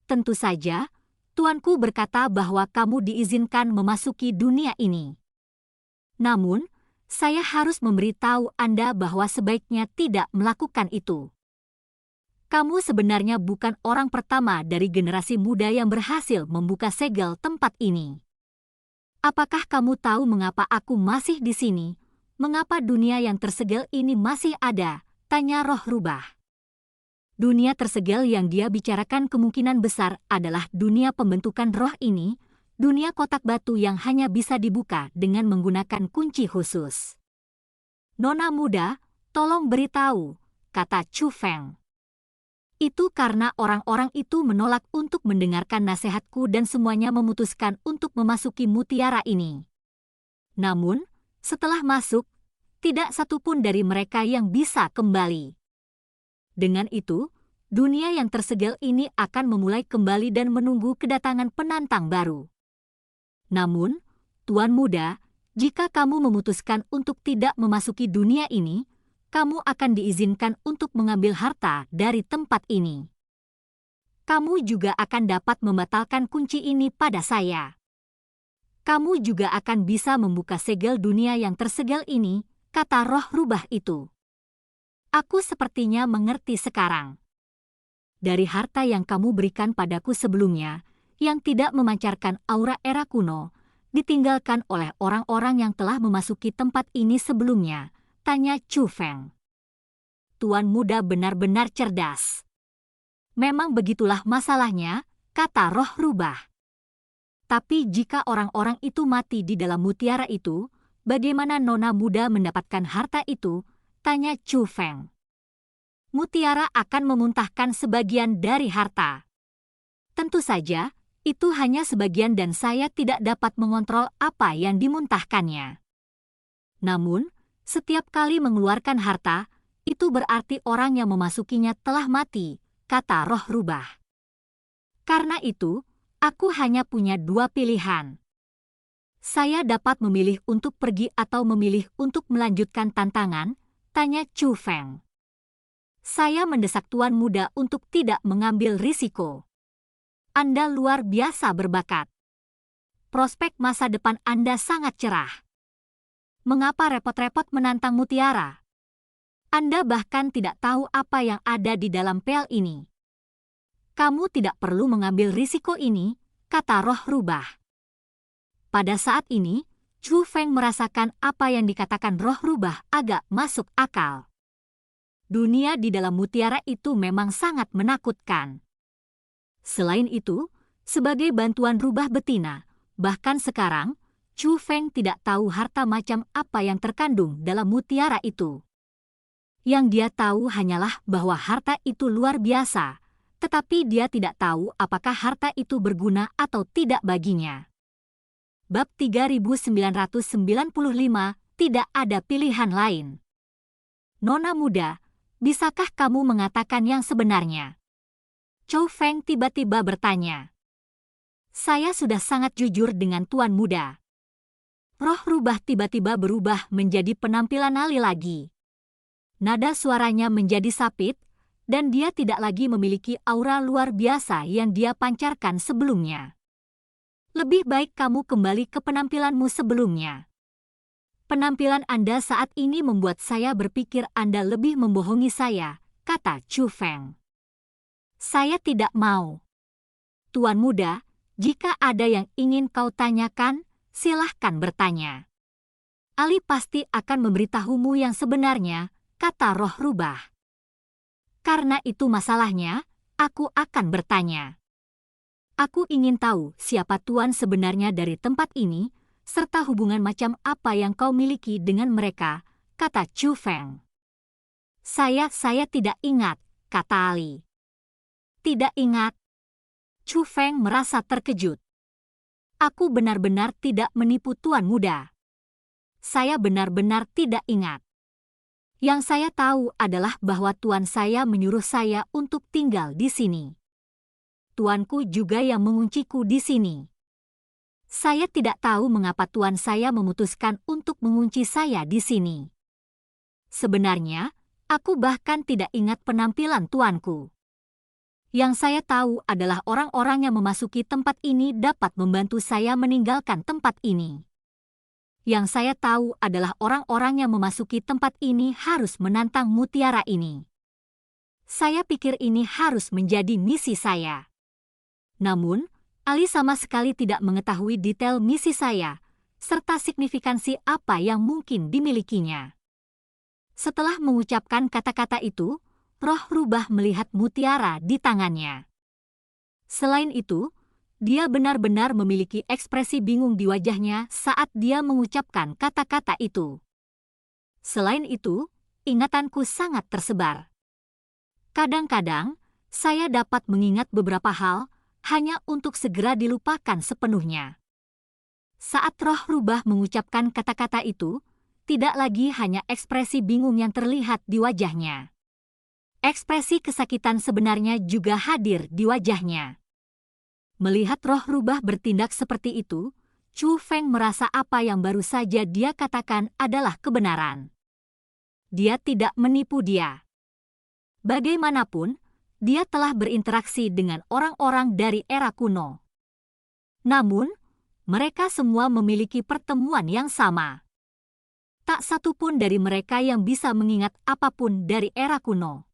Tentu saja, tuanku berkata bahwa kamu diizinkan memasuki dunia ini. Namun, saya harus memberitahu Anda bahwa sebaiknya tidak melakukan itu. Kamu sebenarnya bukan orang pertama dari generasi muda yang berhasil membuka segel tempat ini. Apakah kamu tahu mengapa aku masih di sini? Mengapa dunia yang tersegel ini masih ada? Tanya roh rubah. Dunia tersegel yang dia bicarakan kemungkinan besar adalah dunia pembentukan roh ini, dunia kotak batu yang hanya bisa dibuka dengan menggunakan kunci khusus. Nona muda, tolong beritahu, kata Chu Feng. Itu karena orang-orang itu menolak untuk mendengarkan nasihatku dan semuanya memutuskan untuk memasuki mutiara ini. Namun, setelah masuk, tidak satupun dari mereka yang bisa kembali. Dengan itu, dunia yang tersegel ini akan memulai kembali dan menunggu kedatangan penantang baru. Namun, Tuan Muda, jika kamu memutuskan untuk tidak memasuki dunia ini, kamu akan diizinkan untuk mengambil harta dari tempat ini. Kamu juga akan dapat membatalkan kunci ini pada saya. Kamu juga akan bisa membuka segel dunia yang tersegel ini, kata roh rubah itu. Aku sepertinya mengerti sekarang. Dari harta yang kamu berikan padaku sebelumnya, yang tidak memancarkan aura era kuno, ditinggalkan oleh orang-orang yang telah memasuki tempat ini sebelumnya, tanya Chu Feng. Tuan muda benar-benar cerdas. Memang begitulah masalahnya, kata roh rubah. Tapi jika orang-orang itu mati di dalam mutiara itu, bagaimana nona muda mendapatkan harta itu? Tanya Chu Feng. Mutiara akan memuntahkan sebagian dari harta. Tentu saja, itu hanya sebagian dan saya tidak dapat mengontrol apa yang dimuntahkannya. Namun, setiap kali mengeluarkan harta, itu berarti orang yang memasukinya telah mati, kata roh rubah. Karena itu, aku hanya punya dua pilihan. Saya dapat memilih untuk pergi atau memilih untuk melanjutkan tantangan, tanya Chu Feng. Saya mendesak Tuan Muda untuk tidak mengambil risiko. Anda luar biasa berbakat. Prospek masa depan Anda sangat cerah. Mengapa repot-repot menantang mutiara? Anda bahkan tidak tahu apa yang ada di dalam pel ini. Kamu tidak perlu mengambil risiko ini, kata roh rubah. Pada saat ini, Chu Feng merasakan apa yang dikatakan roh rubah agak masuk akal. Dunia di dalam mutiara itu memang sangat menakutkan. Selain itu, sebagai bantuan rubah betina, bahkan sekarang, Chu Feng tidak tahu harta macam apa yang terkandung dalam mutiara itu. Yang dia tahu hanyalah bahwa harta itu luar biasa, tetapi dia tidak tahu apakah harta itu berguna atau tidak baginya. Bab 3995, tidak ada pilihan lain. Nona muda, bisakah kamu mengatakan yang sebenarnya? Chu Feng tiba-tiba bertanya. Saya sudah sangat jujur dengan Tuan Muda. Roh rubah tiba-tiba berubah menjadi penampilan Ali lagi. Nada suaranya menjadi sapit, dan dia tidak lagi memiliki aura luar biasa yang dia pancarkan sebelumnya. Lebih baik kamu kembali ke penampilanmu sebelumnya. Penampilan Anda saat ini membuat saya berpikir Anda lebih membohongi saya, kata Chu Feng. Saya tidak mau. Tuan Muda, jika ada yang ingin kau tanyakan, silahkan bertanya. Ali pasti akan memberitahumu yang sebenarnya, kata roh rubah. Karena itu masalahnya, aku akan bertanya. Aku ingin tahu siapa Tuan sebenarnya dari tempat ini, serta hubungan macam apa yang kau miliki dengan mereka, kata Chu Feng. Saya tidak ingat, kata Ali. Tidak ingat? Chu Feng merasa terkejut. Aku benar-benar tidak menipu Tuan Muda. saya benar-benar tidak ingat. Yang saya tahu adalah bahwa tuan saya menyuruh saya untuk tinggal di sini. Tuanku juga yang mengunciku di sini. Saya tidak tahu mengapa tuan saya memutuskan untuk mengunci saya di sini. Sebenarnya, aku bahkan tidak ingat penampilan tuanku. Yang saya tahu adalah orang-orang yang memasuki tempat ini dapat membantu saya meninggalkan tempat ini. Yang saya tahu adalah orang-orang yang memasuki tempat ini harus menantang mutiara ini. Saya pikir ini harus menjadi misi saya. Namun, Ali sama sekali tidak mengetahui detail misi saya, serta signifikansi apa yang mungkin dimilikinya. Setelah mengucapkan kata-kata itu, roh rubah melihat mutiara di tangannya. Selain itu, dia benar-benar memiliki ekspresi bingung di wajahnya saat dia mengucapkan kata-kata itu. Selain itu, ingatanku sangat tersebar. Kadang-kadang, saya dapat mengingat beberapa hal hanya untuk segera dilupakan sepenuhnya. Saat roh rubah mengucapkan kata-kata itu, tidak lagi hanya ekspresi bingung yang terlihat di wajahnya. Ekspresi kesakitan sebenarnya juga hadir di wajahnya. Melihat roh rubah bertindak seperti itu, Chu Feng merasa apa yang baru saja dia katakan adalah kebenaran. Dia tidak menipu dia. Bagaimanapun, dia telah berinteraksi dengan orang-orang dari era kuno. Namun, mereka semua memiliki pertemuan yang sama. Tak satu pun dari mereka yang bisa mengingat apapun dari era kuno.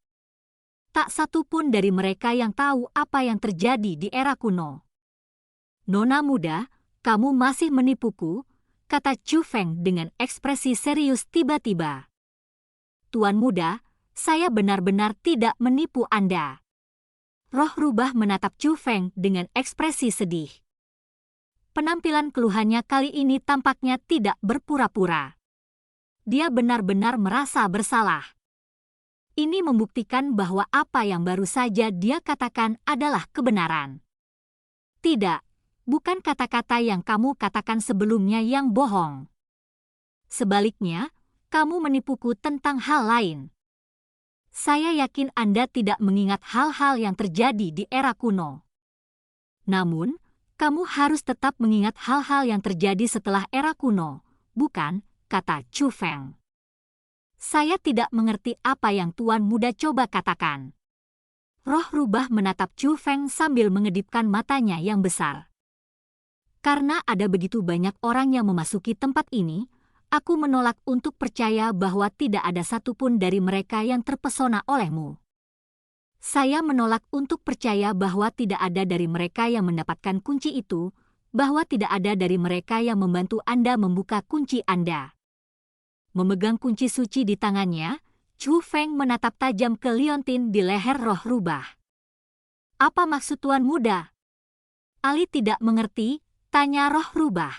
Tak satu pun dari mereka yang tahu apa yang terjadi di era kuno. Nona muda, kamu masih menipuku, kata Chu Feng dengan ekspresi serius tiba-tiba. Tuan muda, saya benar-benar tidak menipu Anda. Roh rubah menatap Chu Feng dengan ekspresi sedih. Penampilan keluhannya kali ini tampaknya tidak berpura-pura. Dia benar-benar merasa bersalah. Ini membuktikan bahwa apa yang baru saja dia katakan adalah kebenaran. Tidak, bukan kata-kata yang kamu katakan sebelumnya yang bohong. Sebaliknya, kamu menipuku tentang hal lain. Saya yakin Anda tidak mengingat hal-hal yang terjadi di era kuno. Namun, kamu harus tetap mengingat hal-hal yang terjadi setelah era kuno, bukan? Kata Chu Feng. Saya tidak mengerti apa yang Tuan Muda coba katakan. Roh rubah menatap Chu Feng sambil mengedipkan matanya yang besar. Karena ada begitu banyak orang yang memasuki tempat ini, aku menolak untuk percaya bahwa tidak ada satupun dari mereka yang terpesona olehmu. Saya menolak untuk percaya bahwa tidak ada dari mereka yang mendapatkan kunci itu, bahwa tidak ada dari mereka yang membantu Anda membuka kunci Anda. Memegang kunci suci di tangannya, Chu Feng menatap tajam ke liontin di leher roh rubah. Apa maksud Tuan Muda? Ali tidak mengerti, tanya roh rubah.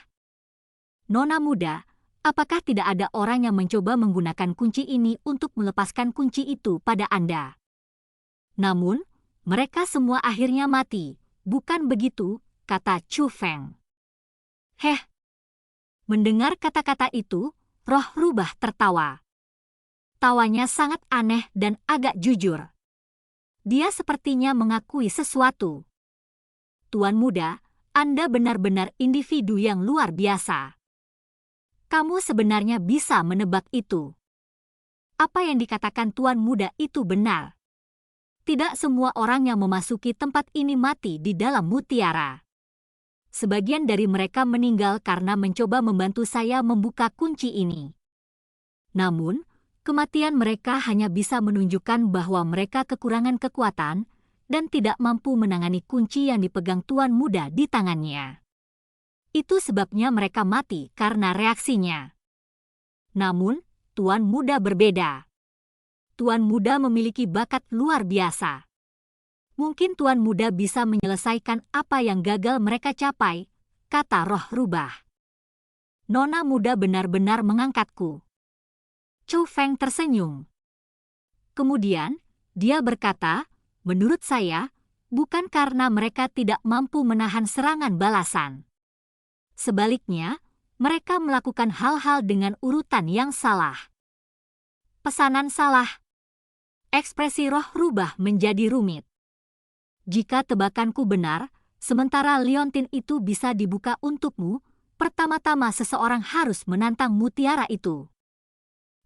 Nona muda, apakah tidak ada orang yang mencoba menggunakan kunci ini untuk melepaskan kunci itu pada Anda? Namun, mereka semua akhirnya mati, bukan begitu, kata Chu Feng. Heh. Mendengar kata-kata itu, roh rubah tertawa. Tawanya sangat aneh dan agak jujur. Dia sepertinya mengakui sesuatu. Tuan muda, Anda benar-benar individu yang luar biasa. Kamu sebenarnya bisa menebak itu. Apa yang dikatakan Tuan Muda itu benar. Tidak semua orang yang memasuki tempat ini mati di dalam mutiara. Sebagian dari mereka meninggal karena mencoba membantu saya membuka kunci ini. Namun, kematian mereka hanya bisa menunjukkan bahwa mereka kekurangan kekuatan dan tidak mampu menangani kunci yang dipegang Tuan Muda di tangannya. Itu sebabnya mereka mati karena reaksinya. Namun, Tuan Muda berbeda. Tuan Muda memiliki bakat luar biasa. Mungkin Tuan Muda bisa menyelesaikan apa yang gagal mereka capai, kata roh rubah. Nona muda benar-benar mengangkatku. Chu Feng tersenyum. Kemudian, dia berkata, menurut saya, bukan karena mereka tidak mampu menahan serangan balasan. Sebaliknya, Mereka melakukan hal-hal dengan urutan yang salah. Pesanan salah. Ekspresi roh rubah menjadi rumit. Jika tebakanku benar, sementara liontin itu bisa dibuka untukmu, pertama-tama seseorang harus menantang mutiara itu.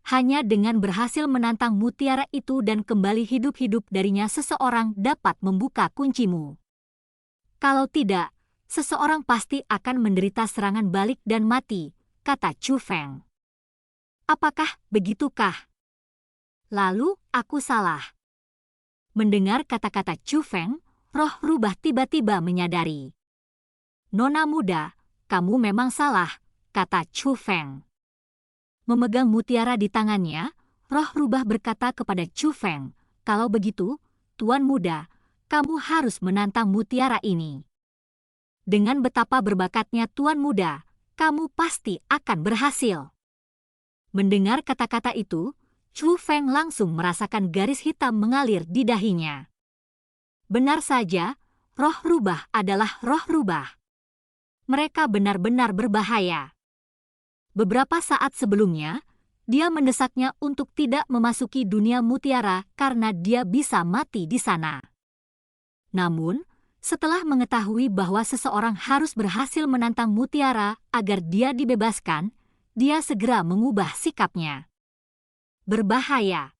Hanya dengan berhasil menantang mutiara itu dan kembali hidup-hidup darinya, seseorang dapat membuka kuncimu. Kalau tidak, seseorang pasti akan menderita serangan balik dan mati, kata Chu Feng. Apakah begitukah? Lalu, aku salah. Mendengar kata-kata Chu Feng, roh rubah tiba-tiba menyadari. Nona muda, kamu memang salah, kata Chu Feng. Memegang mutiara di tangannya, roh rubah berkata kepada Chu Feng, kalau begitu, tuan muda, kamu harus menantang mutiara ini. Dengan betapa berbakatnya tuan muda, kamu pasti akan berhasil. Mendengar kata-kata itu, Chu Feng langsung merasakan garis hitam mengalir di dahinya. Benar saja, roh rubah adalah roh rubah. Mereka benar-benar berbahaya. Beberapa saat sebelumnya, dia mendesaknya untuk tidak memasuki dunia mutiara karena dia bisa mati di sana. Namun, setelah mengetahui bahwa seseorang harus berhasil menantang mutiara agar dia dibebaskan, dia segera mengubah sikapnya. Berbahaya.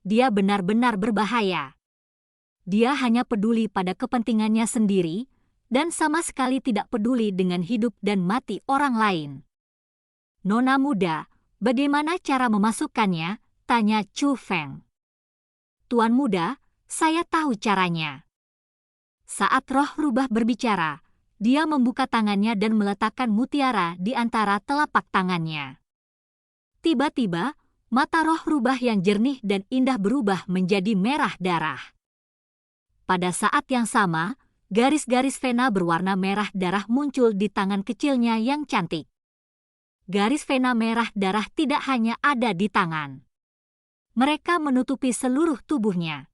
Dia benar-benar berbahaya. Dia hanya peduli pada kepentingannya sendiri dan sama sekali tidak peduli dengan hidup dan mati orang lain. Nona muda, bagaimana cara memasukkannya? Tanya Chu Feng. Tuan muda, saya tahu caranya. Saat roh rubah berbicara, dia membuka tangannya dan meletakkan mutiara di antara telapak tangannya. Tiba-tiba, mata roh rubah yang jernih dan indah berubah menjadi merah darah. Pada saat yang sama, garis-garis vena berwarna merah darah muncul di tangan kecilnya yang cantik. Garis vena merah darah tidak hanya ada di tangan. Mereka menutupi seluruh tubuhnya.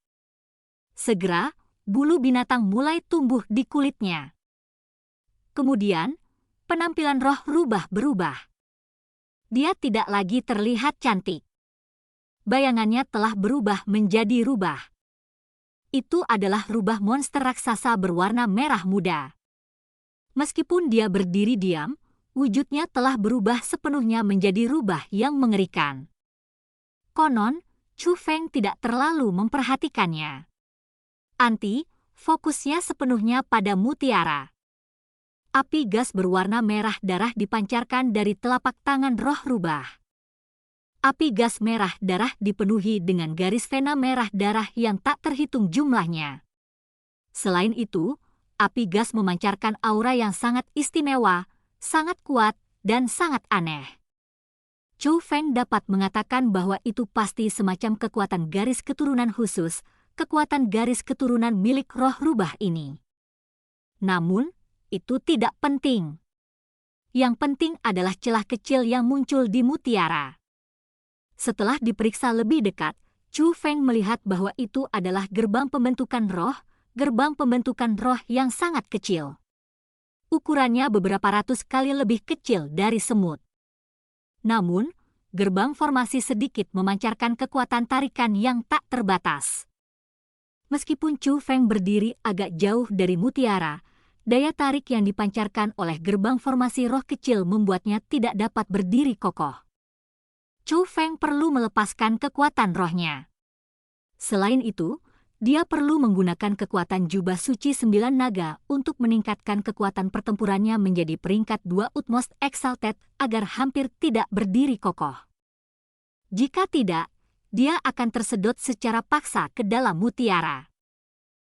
Segera, bulu binatang mulai tumbuh di kulitnya. Kemudian, penampilan roh rubah berubah. Dia tidak lagi terlihat cantik. Bayangannya telah berubah menjadi rubah. Itu adalah rubah monster raksasa berwarna merah muda. Meskipun dia berdiri diam, wujudnya telah berubah sepenuhnya menjadi rubah yang mengerikan. Konon, Chu Feng tidak terlalu memperhatikannya. Fokusnya sepenuhnya pada mutiara. Api gas berwarna merah darah dipancarkan dari telapak tangan roh rubah. Api gas merah darah dipenuhi dengan garis vena merah darah yang tak terhitung jumlahnya. Selain itu, api gas memancarkan aura yang sangat istimewa, sangat kuat, dan sangat aneh. Chu Feng dapat mengatakan bahwa itu pasti semacam kekuatan garis keturunan khusus, kekuatan garis keturunan milik roh rubah ini. Namun, itu tidak penting. Yang penting adalah celah kecil yang muncul di mutiara. Setelah diperiksa lebih dekat, Chu Feng melihat bahwa itu adalah gerbang pembentukan roh yang sangat kecil. Ukurannya beberapa ratus kali lebih kecil dari semut. Namun, gerbang formasi sedikit memancarkan kekuatan tarikan yang tak terbatas. Meskipun Chu Feng berdiri agak jauh dari mutiara, daya tarik yang dipancarkan oleh gerbang formasi roh kecil membuatnya tidak dapat berdiri kokoh. Chu Feng perlu melepaskan kekuatan rohnya. Selain itu, dia perlu menggunakan kekuatan jubah suci 9 naga untuk meningkatkan kekuatan pertempurannya menjadi peringkat 2 utmost exalted agar hampir tidak berdiri kokoh. Jika tidak, dia akan tersedot secara paksa ke dalam mutiara.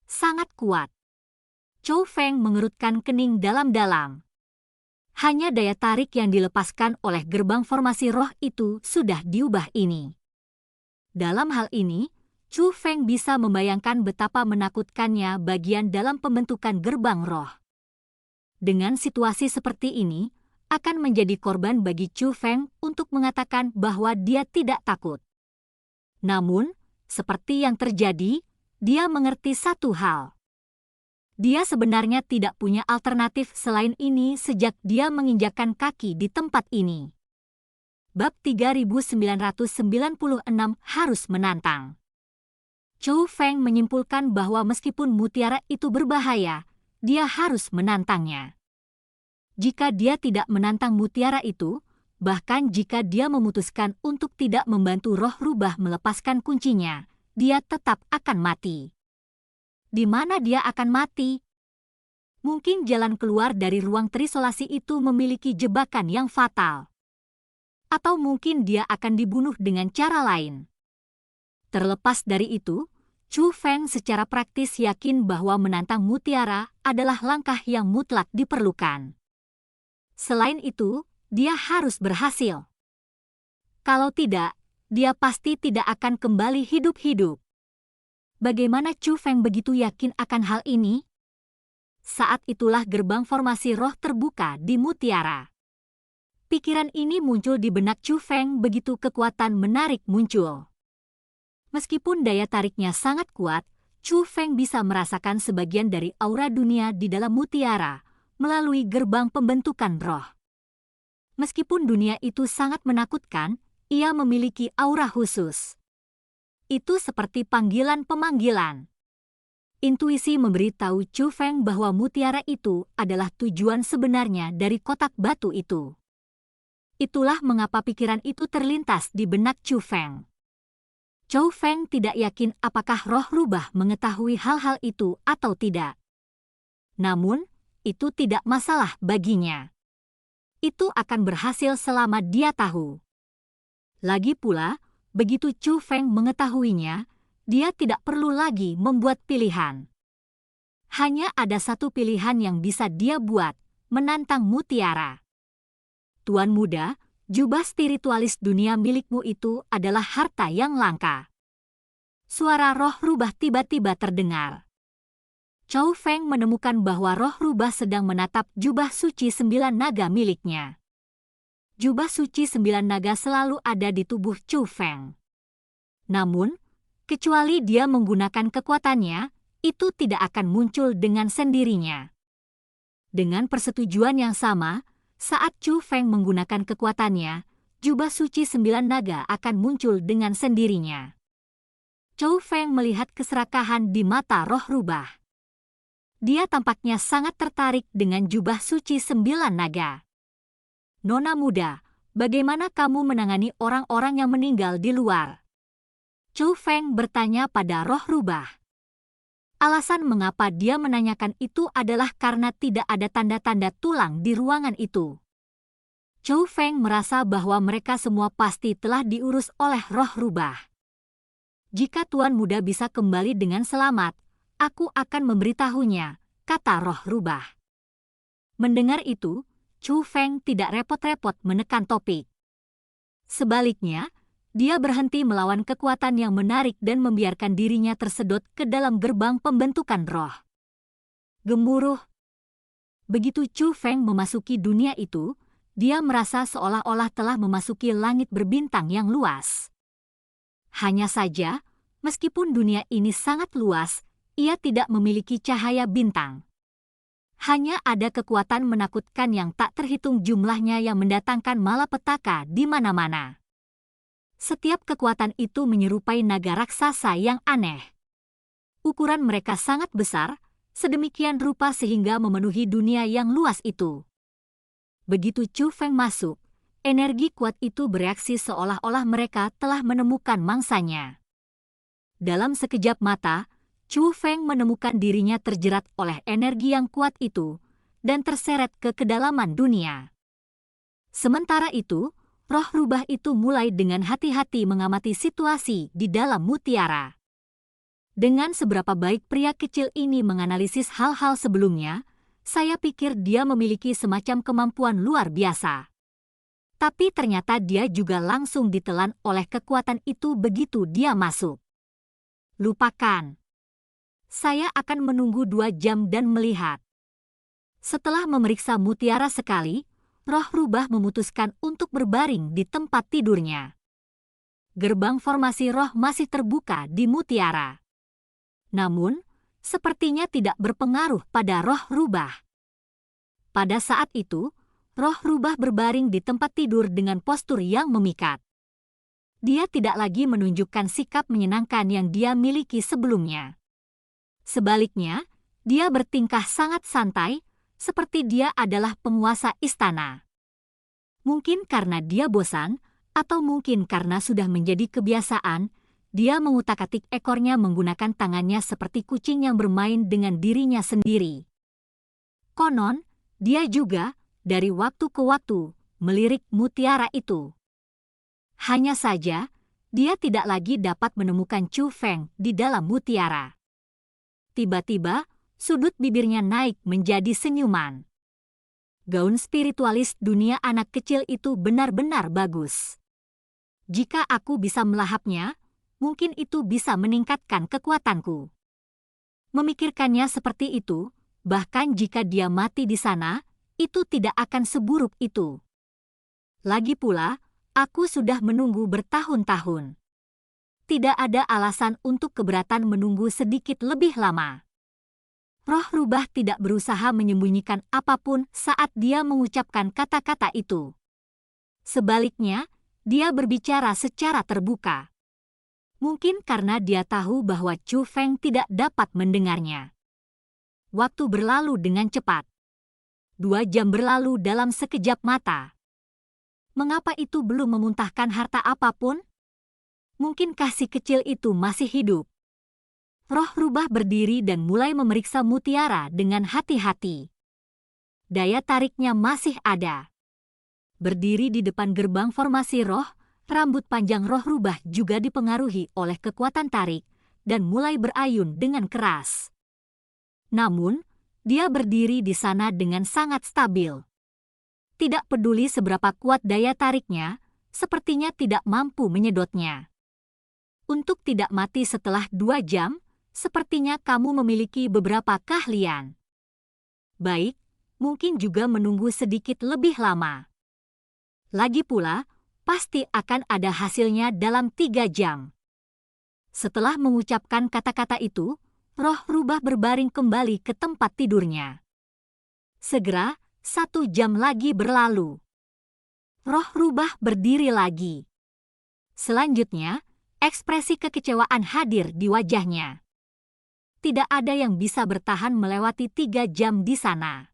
Sangat kuat. Chu Feng mengerutkan kening dalam-dalam. Hanya daya tarik yang dilepaskan oleh gerbang formasi roh itu sudah diubah ini. Dalam hal ini, Chu Feng bisa membayangkan betapa menakutkannya bagian dalam pembentukan gerbang roh. Dengan situasi seperti ini, akan menjadi korban bagi Chu Feng untuk mengatakan bahwa dia tidak takut. Namun, seperti yang terjadi, dia mengerti satu hal. Dia sebenarnya tidak punya alternatif selain ini sejak dia menginjakkan kaki di tempat ini. Bab 3996 harus menantang. Chou Feng menyimpulkan bahwa meskipun mutiara itu berbahaya, dia harus menantangnya. Jika dia tidak menantang mutiara itu, bahkan jika dia memutuskan untuk tidak membantu roh rubah melepaskan kuncinya, dia tetap akan mati. Di mana dia akan mati? Mungkin jalan keluar dari ruang terisolasi itu memiliki jebakan yang fatal. Atau mungkin dia akan dibunuh dengan cara lain. Terlepas dari itu, Chou Feng secara praktis yakin bahwa menantang mutiara adalah langkah yang mutlak diperlukan. Selain itu, dia harus berhasil. Kalau tidak, dia pasti tidak akan kembali hidup-hidup. Bagaimana Chou Feng begitu yakin akan hal ini? Saat itulah gerbang formasi roh terbuka di mutiara. Pikiran ini muncul di benak Chou Feng begitu kekuatan menarik muncul. Meskipun daya tariknya sangat kuat, Chou Feng bisa merasakan sebagian dari aura dunia di dalam mutiara melalui gerbang pembentukan roh. Meskipun dunia itu sangat menakutkan, ia memiliki aura khusus. Itu seperti panggilan-pemanggilan. Intuisi memberitahu Chou Feng bahwa mutiara itu adalah tujuan sebenarnya dari kotak batu itu. Itulah mengapa pikiran itu terlintas di benak Chou Feng. Chou Feng tidak yakin apakah roh rubah mengetahui hal-hal itu atau tidak. Namun, itu tidak masalah baginya. Itu akan berhasil selama dia tahu. Lagi pula, begitu Chou Feng mengetahuinya, dia tidak perlu lagi membuat pilihan. Hanya ada satu pilihan yang bisa dia buat, menantang mutiara. Tuan muda, jubah spiritualis dunia milikmu itu adalah harta yang langka. Suara roh rubah tiba-tiba terdengar. Chou Feng menemukan bahwa roh rubah sedang menatap jubah suci 9 naga miliknya. Jubah suci 9 naga selalu ada di tubuh Chou Feng. Namun, kecuali dia menggunakan kekuatannya, itu tidak akan muncul dengan sendirinya. Dengan persetujuan yang sama, saat Chou Feng menggunakan kekuatannya, jubah suci 9 naga akan muncul dengan sendirinya. Chou Feng melihat keserakahan di mata roh rubah. Dia tampaknya sangat tertarik dengan jubah suci 9 naga. Nona muda, bagaimana kamu menangani orang-orang yang meninggal di luar? Chou Feng bertanya pada roh rubah. Alasan mengapa dia menanyakan itu adalah karena tidak ada tanda-tanda tulang di ruangan itu. Chou Feng merasa bahwa mereka semua pasti telah diurus oleh roh rubah. Jika Tuan Muda bisa kembali dengan selamat, aku akan memberitahunya, kata roh rubah. Mendengar itu, Chou Feng tidak repot-repot menekan topik. Sebaliknya, dia berhenti melawan kekuatan yang menarik dan membiarkan dirinya tersedot ke dalam gerbang pembentukan roh. Gemuruh. Begitu Chou Feng memasuki dunia itu, dia merasa seolah-olah telah memasuki langit berbintang yang luas. Hanya saja, meskipun dunia ini sangat luas, ia tidak memiliki cahaya bintang. Hanya ada kekuatan menakutkan yang tak terhitung jumlahnya yang mendatangkan malapetaka di mana-mana. Setiap kekuatan itu menyerupai naga raksasa yang aneh. Ukuran mereka sangat besar, sedemikian rupa sehingga memenuhi dunia yang luas itu. Begitu Chou Feng masuk, energi kuat itu bereaksi seolah-olah mereka telah menemukan mangsanya. Dalam sekejap mata, Chou Feng menemukan dirinya terjerat oleh energi yang kuat itu dan terseret ke kedalaman dunia. Sementara itu, roh rubah itu mulai dengan hati-hati mengamati situasi di dalam mutiara. Dengan seberapa baik pria kecil ini menganalisis hal-hal sebelumnya, saya pikir dia memiliki semacam kemampuan luar biasa. Tapi ternyata dia juga langsung ditelan oleh kekuatan itu begitu dia masuk. Lupakan. Saya akan menunggu 2 jam dan melihat. Setelah memeriksa mutiara sekali, roh rubah memutuskan untuk berbaring di tempat tidurnya. Gerbang formasi roh masih terbuka di mutiara. Namun, sepertinya tidak berpengaruh pada roh rubah. Pada saat itu, roh rubah berbaring di tempat tidur dengan postur yang memikat. Dia tidak lagi menunjukkan sikap menyenangkan yang dia miliki sebelumnya. Sebaliknya, dia bertingkah sangat santai, seperti dia adalah penguasa istana. Mungkin karena dia bosan, atau mungkin karena sudah menjadi kebiasaan, dia mengutak-atik ekornya menggunakan tangannya seperti kucing yang bermain dengan dirinya sendiri. Konon, dia juga, dari waktu ke waktu, melirik mutiara itu. Hanya saja, dia tidak lagi dapat menemukan Chu Feng di dalam mutiara. Tiba-tiba, sudut bibirnya naik menjadi senyuman. Gaun spiritualis dunia anak kecil itu benar-benar bagus. Jika aku bisa melahapnya, mungkin itu bisa meningkatkan kekuatanku. Memikirkannya seperti itu, bahkan jika dia mati di sana, itu tidak akan seburuk itu. Lagi pula, aku sudah menunggu bertahun-tahun. Tidak ada alasan untuk keberatan menunggu sedikit lebih lama. Roh rubah tidak berusaha menyembunyikan apapun saat dia mengucapkan kata-kata itu. Sebaliknya, dia berbicara secara terbuka. Mungkin karena dia tahu bahwa Chu Feng tidak dapat mendengarnya. Waktu berlalu dengan cepat. 2 jam berlalu dalam sekejap mata. Mengapa itu belum memuntahkan harta apapun? Mungkinkah si kecil itu masih hidup? Roh rubah berdiri dan mulai memeriksa mutiara dengan hati-hati. Daya tariknya masih ada. Berdiri di depan gerbang formasi roh, rambut panjang roh rubah juga dipengaruhi oleh kekuatan tarik dan mulai berayun dengan keras. Namun, dia berdiri di sana dengan sangat stabil. Tidak peduli seberapa kuat daya tariknya, sepertinya tidak mampu menyedotnya. Untuk tidak mati setelah 2 jam, sepertinya kamu memiliki beberapa keahlian. Baik, mungkin juga menunggu sedikit lebih lama. Lagi pula, pasti akan ada hasilnya dalam 3 jam. Setelah mengucapkan kata-kata itu, roh rubah berbaring kembali ke tempat tidurnya. Segera, 1 jam lagi berlalu. Roh rubah berdiri lagi. Selanjutnya, ekspresi kekecewaan hadir di wajahnya. Tidak ada yang bisa bertahan melewati 3 jam di sana.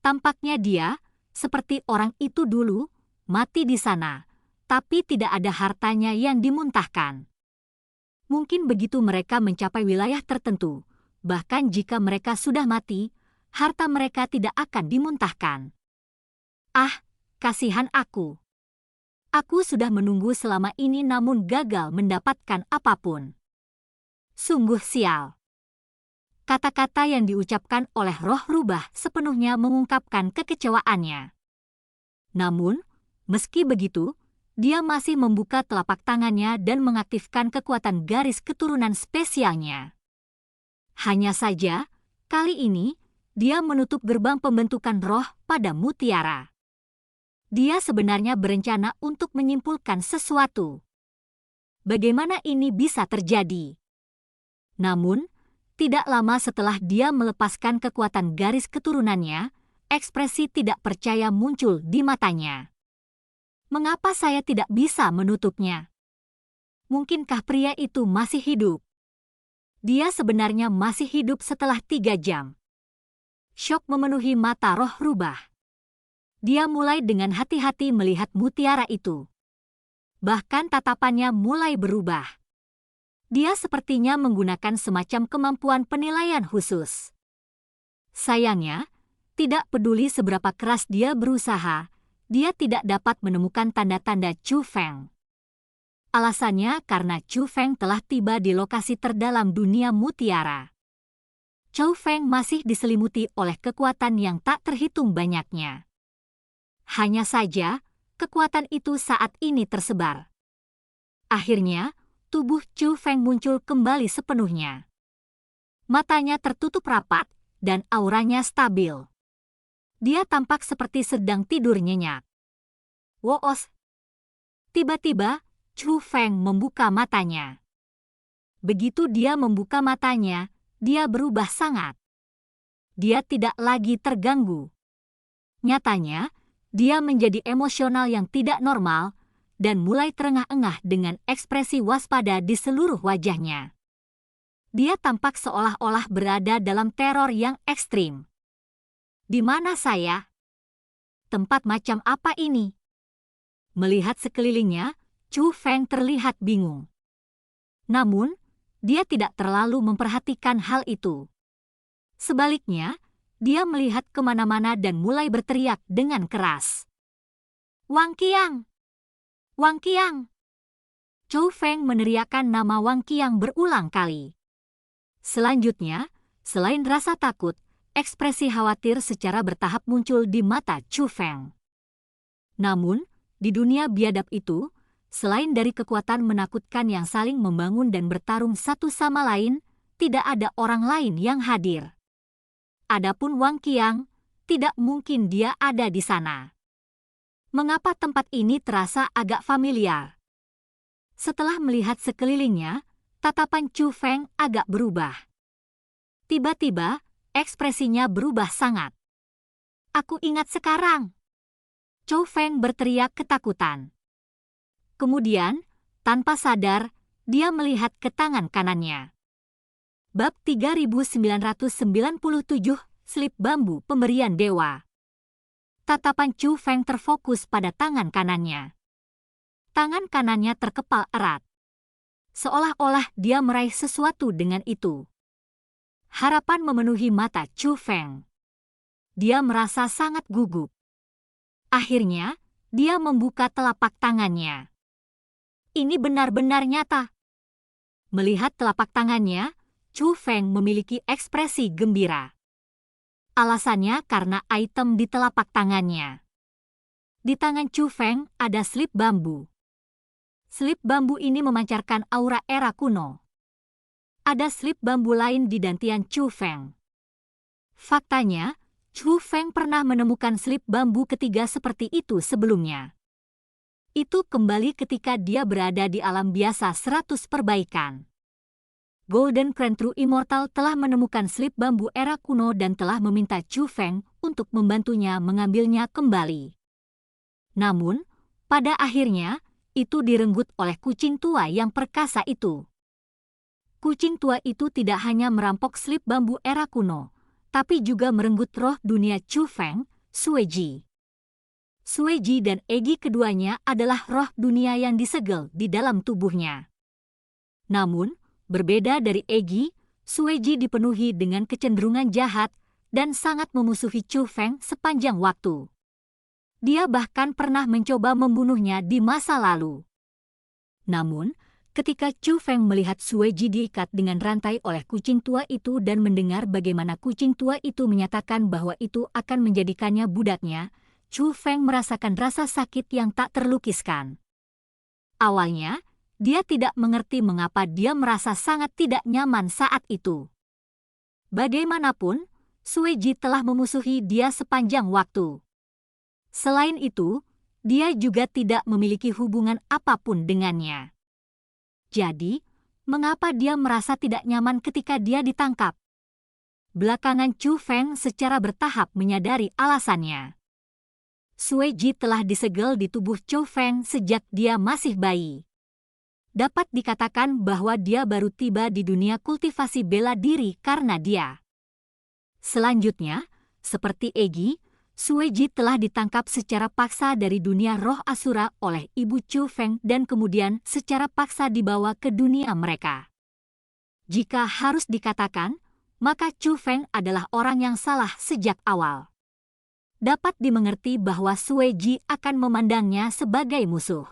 Tampaknya dia, seperti orang itu dulu, mati di sana, tapi tidak ada hartanya yang dimuntahkan. Mungkin begitu mereka mencapai wilayah tertentu, bahkan jika mereka sudah mati, harta mereka tidak akan dimuntahkan. Ah, kasihan aku. Aku sudah menunggu selama ini namun gagal mendapatkan apapun. Sungguh sial. Kata-kata yang diucapkan oleh roh rubah sepenuhnya mengungkapkan kekecewaannya. Namun, meski begitu, dia masih membuka telapak tangannya dan mengaktifkan kekuatan garis keturunan spesialnya. Hanya saja, kali ini, dia menutup gerbang pembentukan roh pada mutiara. Dia sebenarnya berencana untuk menyimpulkan sesuatu. Bagaimana ini bisa terjadi? Namun, tidak lama setelah dia melepaskan kekuatan garis keturunannya, ekspresi tidak percaya muncul di matanya. Mengapa saya tidak bisa menutupnya? Mungkinkah pria itu masih hidup? Dia sebenarnya masih hidup setelah 3 jam. Syok memenuhi mata roh rubah. Dia mulai dengan hati-hati melihat mutiara itu. Bahkan tatapannya mulai berubah. Dia sepertinya menggunakan semacam kemampuan penilaian khusus. Sayangnya, tidak peduli seberapa keras dia berusaha, dia tidak dapat menemukan tanda-tanda Chu Feng. Alasannya karena Chu Feng telah tiba di lokasi terdalam dunia mutiara. Chu Feng masih diselimuti oleh kekuatan yang tak terhitung banyaknya. Hanya saja, kekuatan itu saat ini tersebar. Akhirnya, tubuh Chu Feng muncul kembali sepenuhnya. Matanya tertutup rapat dan auranya stabil. Dia tampak seperti sedang tidur nyenyak. Woos! Tiba-tiba, Chu Feng membuka matanya. Begitu dia membuka matanya, dia berubah sangat. Dia tidak lagi terganggu. Nyatanya, dia menjadi emosional yang tidak normal dan mulai terengah-engah dengan ekspresi waspada di seluruh wajahnya. Dia tampak seolah-olah berada dalam teror yang ekstrim. Di mana saya? Tempat macam apa ini? Melihat sekelilingnya, Chu Feng terlihat bingung. Namun, dia tidak terlalu memperhatikan hal itu. Sebaliknya, dia melihat kemana-mana dan mulai berteriak dengan keras. Wang Qiang! Wang Qiang! Chu Feng meneriakkan nama Wang Qiang berulang kali. Selanjutnya, selain rasa takut, ekspresi khawatir secara bertahap muncul di mata Chu Feng. Namun, di dunia biadab itu, selain dari kekuatan menakutkan yang saling membangun dan bertarung satu sama lain, tidak ada orang lain yang hadir. Adapun Wang Qiang, tidak mungkin dia ada di sana. Mengapa tempat ini terasa agak familiar? Setelah melihat sekelilingnya, tatapan Chu Feng agak berubah. Tiba-tiba, ekspresinya berubah sangat. Aku ingat sekarang. Chu Feng berteriak ketakutan. Kemudian, tanpa sadar, dia melihat ke tangan kanannya. Bab 3997, Slip Bambu Pemberian Dewa. Tatapan Chu Feng terfokus pada tangan kanannya. Tangan kanannya terkepal erat. Seolah-olah dia meraih sesuatu dengan itu. Harapan memenuhi mata Chu Feng. Dia merasa sangat gugup. Akhirnya, dia membuka telapak tangannya. Ini benar-benar nyata. Melihat telapak tangannya, Chu Feng memiliki ekspresi gembira. Alasannya karena item di telapak tangannya. Di tangan Chu Feng ada slip bambu. Slip bambu ini memancarkan aura era kuno. Ada slip bambu lain di dantian Chu Feng. Faktanya, Chu Feng pernah menemukan slip bambu ketiga seperti itu sebelumnya. Itu kembali ketika dia berada di alam biasa 100 perbaikan. Golden Crown True Immortal telah menemukan slip bambu era kuno dan telah meminta Chu Feng untuk membantunya mengambilnya kembali. Namun, pada akhirnya, itu direnggut oleh kucing tua yang perkasa itu. Kucing tua itu tidak hanya merampok slip bambu era kuno, tapi juga merenggut roh dunia Chu Feng, Sueji. Sueji dan Egi keduanya adalah roh dunia yang disegel di dalam tubuhnya. Namun, berbeda dari Egi, Sueji dipenuhi dengan kecenderungan jahat dan sangat memusuhi Chu Feng sepanjang waktu. Dia bahkan pernah mencoba membunuhnya di masa lalu. Namun, ketika Chu Feng melihat Sueji diikat dengan rantai oleh kucing tua itu dan mendengar bagaimana kucing tua itu menyatakan bahwa itu akan menjadikannya budaknya, Chu Feng merasakan rasa sakit yang tak terlukiskan. Awalnya, dia tidak mengerti mengapa dia merasa sangat tidak nyaman saat itu. Bagaimanapun, Sueji telah memusuhi dia sepanjang waktu. Selain itu, dia juga tidak memiliki hubungan apapun dengannya. Jadi, mengapa dia merasa tidak nyaman ketika dia ditangkap? Belakangan Chu Feng secara bertahap menyadari alasannya. Sueji telah disegel di tubuh Chu Feng sejak dia masih bayi. Dapat dikatakan bahwa dia baru tiba di dunia kultivasi bela diri karena dia. Selanjutnya, seperti Egi, Sueji telah ditangkap secara paksa dari dunia roh Asura oleh ibu Chu Feng dan kemudian secara paksa dibawa ke dunia mereka. Jika harus dikatakan, maka Chu Feng adalah orang yang salah sejak awal. Dapat dimengerti bahwa Sueji akan memandangnya sebagai musuh.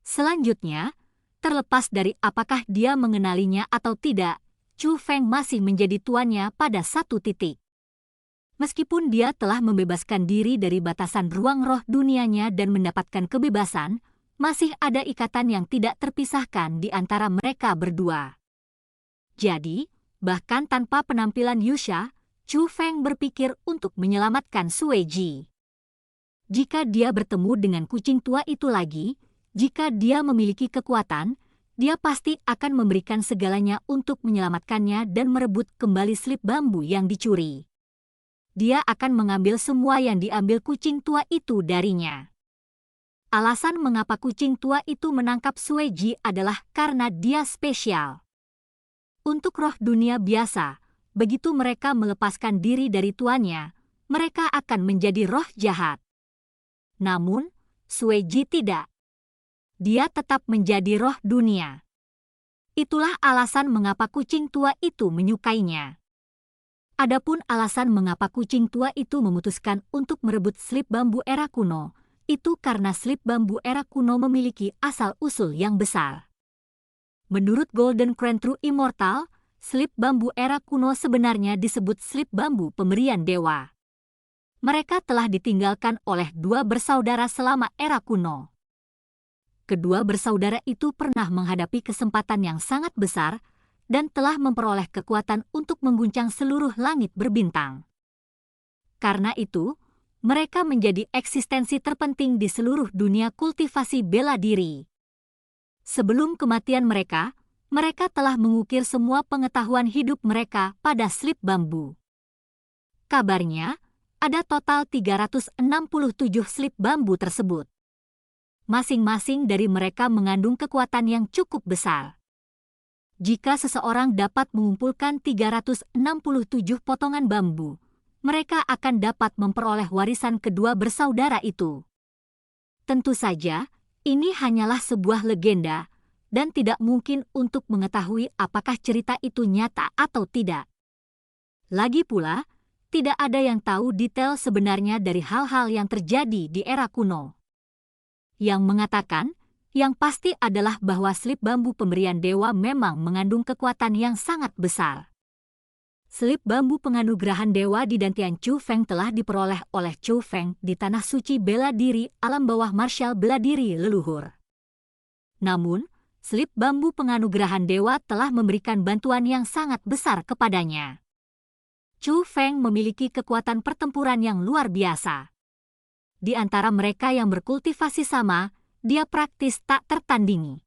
Selanjutnya, terlepas dari apakah dia mengenalinya atau tidak, Chu Feng masih menjadi tuannya pada satu titik. Meskipun dia telah membebaskan diri dari batasan ruang roh dunianya dan mendapatkan kebebasan, masih ada ikatan yang tidak terpisahkan di antara mereka berdua. Jadi, bahkan tanpa penampilan Yusha, Chu Feng berpikir untuk menyelamatkan Sueji. Jika dia bertemu dengan kucing tua itu lagi, jika dia memiliki kekuatan, dia pasti akan memberikan segalanya untuk menyelamatkannya dan merebut kembali slip bambu yang dicuri. Dia akan mengambil semua yang diambil kucing tua itu darinya. Alasan mengapa kucing tua itu menangkap Sueji adalah karena dia spesial. Untuk roh dunia biasa, begitu mereka melepaskan diri dari tuannya, mereka akan menjadi roh jahat. Namun, Sueji tidak. Dia tetap menjadi roh dunia. Itulah alasan mengapa kucing tua itu menyukainya. Adapun alasan mengapa kucing tua itu memutuskan untuk merebut slip bambu era kuno, itu karena slip bambu era kuno memiliki asal-usul yang besar. Menurut Golden Crown True Immortal, slip bambu era kuno sebenarnya disebut slip bambu pemberian dewa. Mereka telah ditinggalkan oleh dua bersaudara selama era kuno. Kedua bersaudara itu pernah menghadapi kesempatan yang sangat besar dan telah memperoleh kekuatan untuk mengguncang seluruh langit berbintang. Karena itu, mereka menjadi eksistensi terpenting di seluruh dunia kultivasi bela diri. Sebelum kematian mereka, mereka telah mengukir semua pengetahuan hidup mereka pada slip bambu. Kabarnya, ada total 367 slip bambu tersebut. Masing-masing dari mereka mengandung kekuatan yang cukup besar. Jika seseorang dapat mengumpulkan 367 potongan bambu, mereka akan dapat memperoleh warisan kedua bersaudara itu. Tentu saja, ini hanyalah sebuah legenda, dan tidak mungkin untuk mengetahui apakah cerita itu nyata atau tidak. Lagi pula, tidak ada yang tahu detail sebenarnya dari hal-hal yang terjadi di era kuno. Yang mengatakan, yang pasti adalah bahwa slip bambu pemberian dewa memang mengandung kekuatan yang sangat besar. Slip bambu penganugerahan dewa di dantian Chu Feng telah diperoleh oleh Chu Feng di tanah suci bela diri alam bawah martial bela diri leluhur. Namun, slip bambu penganugerahan dewa telah memberikan bantuan yang sangat besar kepadanya. Chu Feng memiliki kekuatan pertempuran yang luar biasa. Di antara mereka yang berkultivasi sama, dia praktis tak tertandingi.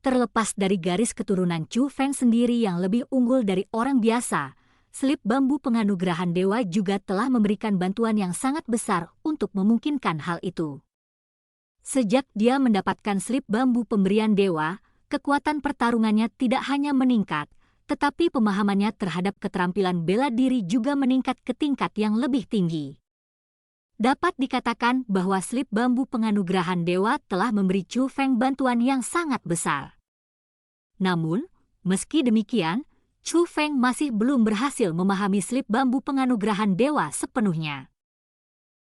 Terlepas dari garis keturunan Chu Feng sendiri yang lebih unggul dari orang biasa, slip bambu penganugerahan dewa juga telah memberikan bantuan yang sangat besar untuk memungkinkan hal itu. Sejak dia mendapatkan slip bambu pemberian dewa, kekuatan pertarungannya tidak hanya meningkat, tetapi pemahamannya terhadap keterampilan bela diri juga meningkat ke tingkat yang lebih tinggi. Dapat dikatakan bahwa slip bambu penganugerahan dewa telah memberi Chu Feng bantuan yang sangat besar. Namun, meski demikian, Chu Feng masih belum berhasil memahami slip bambu penganugerahan dewa sepenuhnya.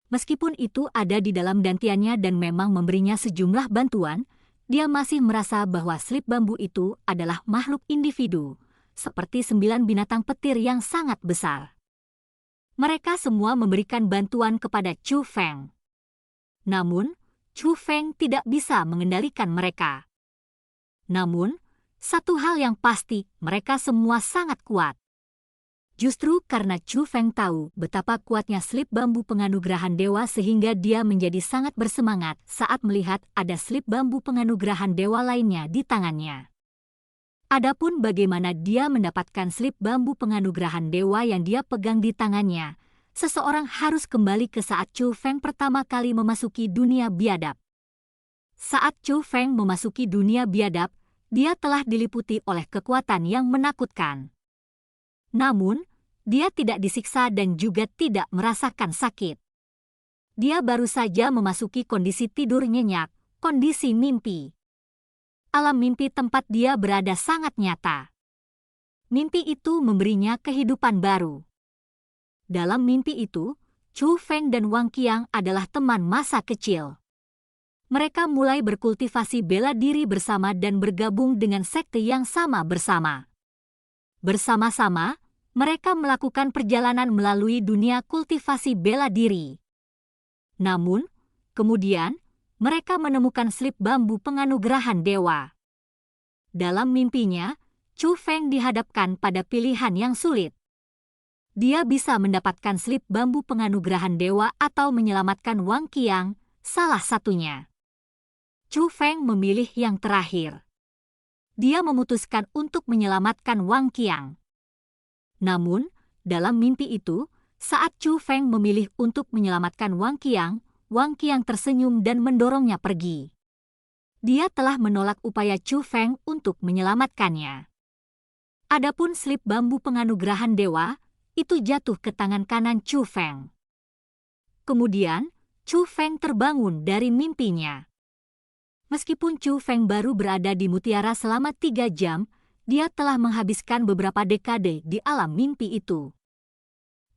Meskipun itu ada di dalam dantiannya dan memang memberinya sejumlah bantuan, dia masih merasa bahwa slip bambu itu adalah makhluk individu, seperti 9 binatang petir yang sangat besar. Mereka semua memberikan bantuan kepada Chu Feng. Namun, Chu Feng tidak bisa mengendalikan mereka. Namun, satu hal yang pasti, mereka semua sangat kuat. Justru karena Chu Feng tahu betapa kuatnya slip bambu penganugerahan dewa sehingga dia menjadi sangat bersemangat saat melihat ada slip bambu penganugerahan dewa lainnya di tangannya. Adapun bagaimana dia mendapatkan slip bambu penganugerahan dewa yang dia pegang di tangannya, seseorang harus kembali ke saat Chu Feng pertama kali memasuki dunia biadab. Saat Chu Feng memasuki dunia biadab, dia telah diliputi oleh kekuatan yang menakutkan. Namun, dia tidak disiksa dan juga tidak merasakan sakit. Dia baru saja memasuki kondisi tidur nyenyak, kondisi mimpi. Alam mimpi tempat dia berada sangat nyata. Mimpi itu memberinya kehidupan baru. Dalam mimpi itu, Chu Feng dan Wang Qiang adalah teman masa kecil. Mereka mulai berkultivasi bela diri bersama dan bergabung dengan sekte yang sama bersama. Bersama-sama, mereka melakukan perjalanan melalui dunia kultivasi bela diri. Namun, kemudian, mereka menemukan slip bambu penganugerahan dewa. Dalam mimpinya, Chu Feng dihadapkan pada pilihan yang sulit. Dia bisa mendapatkan slip bambu penganugerahan dewa atau menyelamatkan Wang Qiang, salah satunya. Chu Feng memilih yang terakhir. dia memutuskan untuk menyelamatkan Wang Qiang. Namun, dalam mimpi itu, saat Chu Feng memilih untuk menyelamatkan Wang Qiang tersenyum dan mendorongnya pergi. Dia telah menolak upaya Chu Feng untuk menyelamatkannya. Adapun slip bambu penganugerahan dewa, itu jatuh ke tangan kanan Chu Feng. Kemudian, Chu Feng terbangun dari mimpinya. Meskipun Chu Feng baru berada di mutiara selama 3 jam, dia telah menghabiskan beberapa dekade di alam mimpi itu.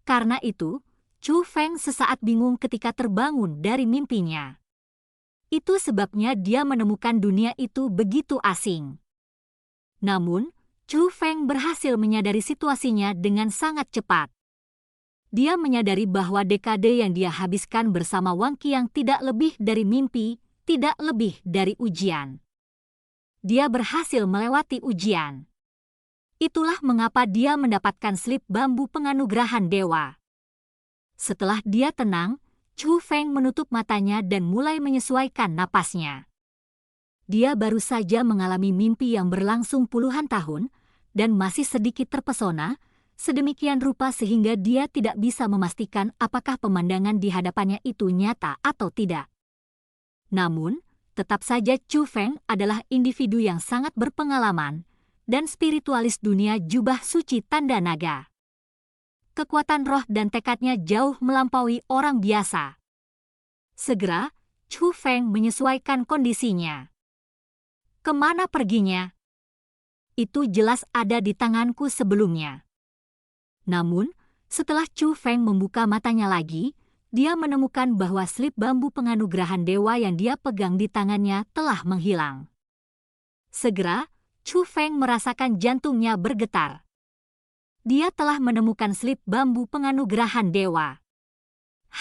Karena itu, Chu Feng sesaat bingung ketika terbangun dari mimpinya. Itu sebabnya dia menemukan dunia itu begitu asing. Namun, Chu Feng berhasil menyadari situasinya dengan sangat cepat. Dia menyadari bahwa dekade yang dia habiskan bersama Wang Qiang tidak lebih dari mimpi, tidak lebih dari ujian. Dia berhasil melewati ujian. Itulah mengapa dia mendapatkan slip bambu penganugerahan dewa. Setelah dia tenang, Chu Feng menutup matanya dan mulai menyesuaikan napasnya. Dia baru saja mengalami mimpi yang berlangsung puluhan tahun dan masih sedikit terpesona, sedemikian rupa sehingga dia tidak bisa memastikan apakah pemandangan di hadapannya itu nyata atau tidak. Namun, tetap saja Chu Feng adalah individu yang sangat berpengalaman dan spiritualis dunia jubah suci tanda naga. Kekuatan roh dan tekadnya jauh melampaui orang biasa. Segera, Chu Feng menyesuaikan kondisinya. Kemana perginya? Itu jelas ada di tanganku sebelumnya. Namun, setelah Chu Feng membuka matanya lagi, dia menemukan bahwa slip bambu penganugerahan dewa yang dia pegang di tangannya telah menghilang. Segera, Chu Feng merasakan jantungnya bergetar. Dia telah menemukan slip bambu penganugerahan dewa.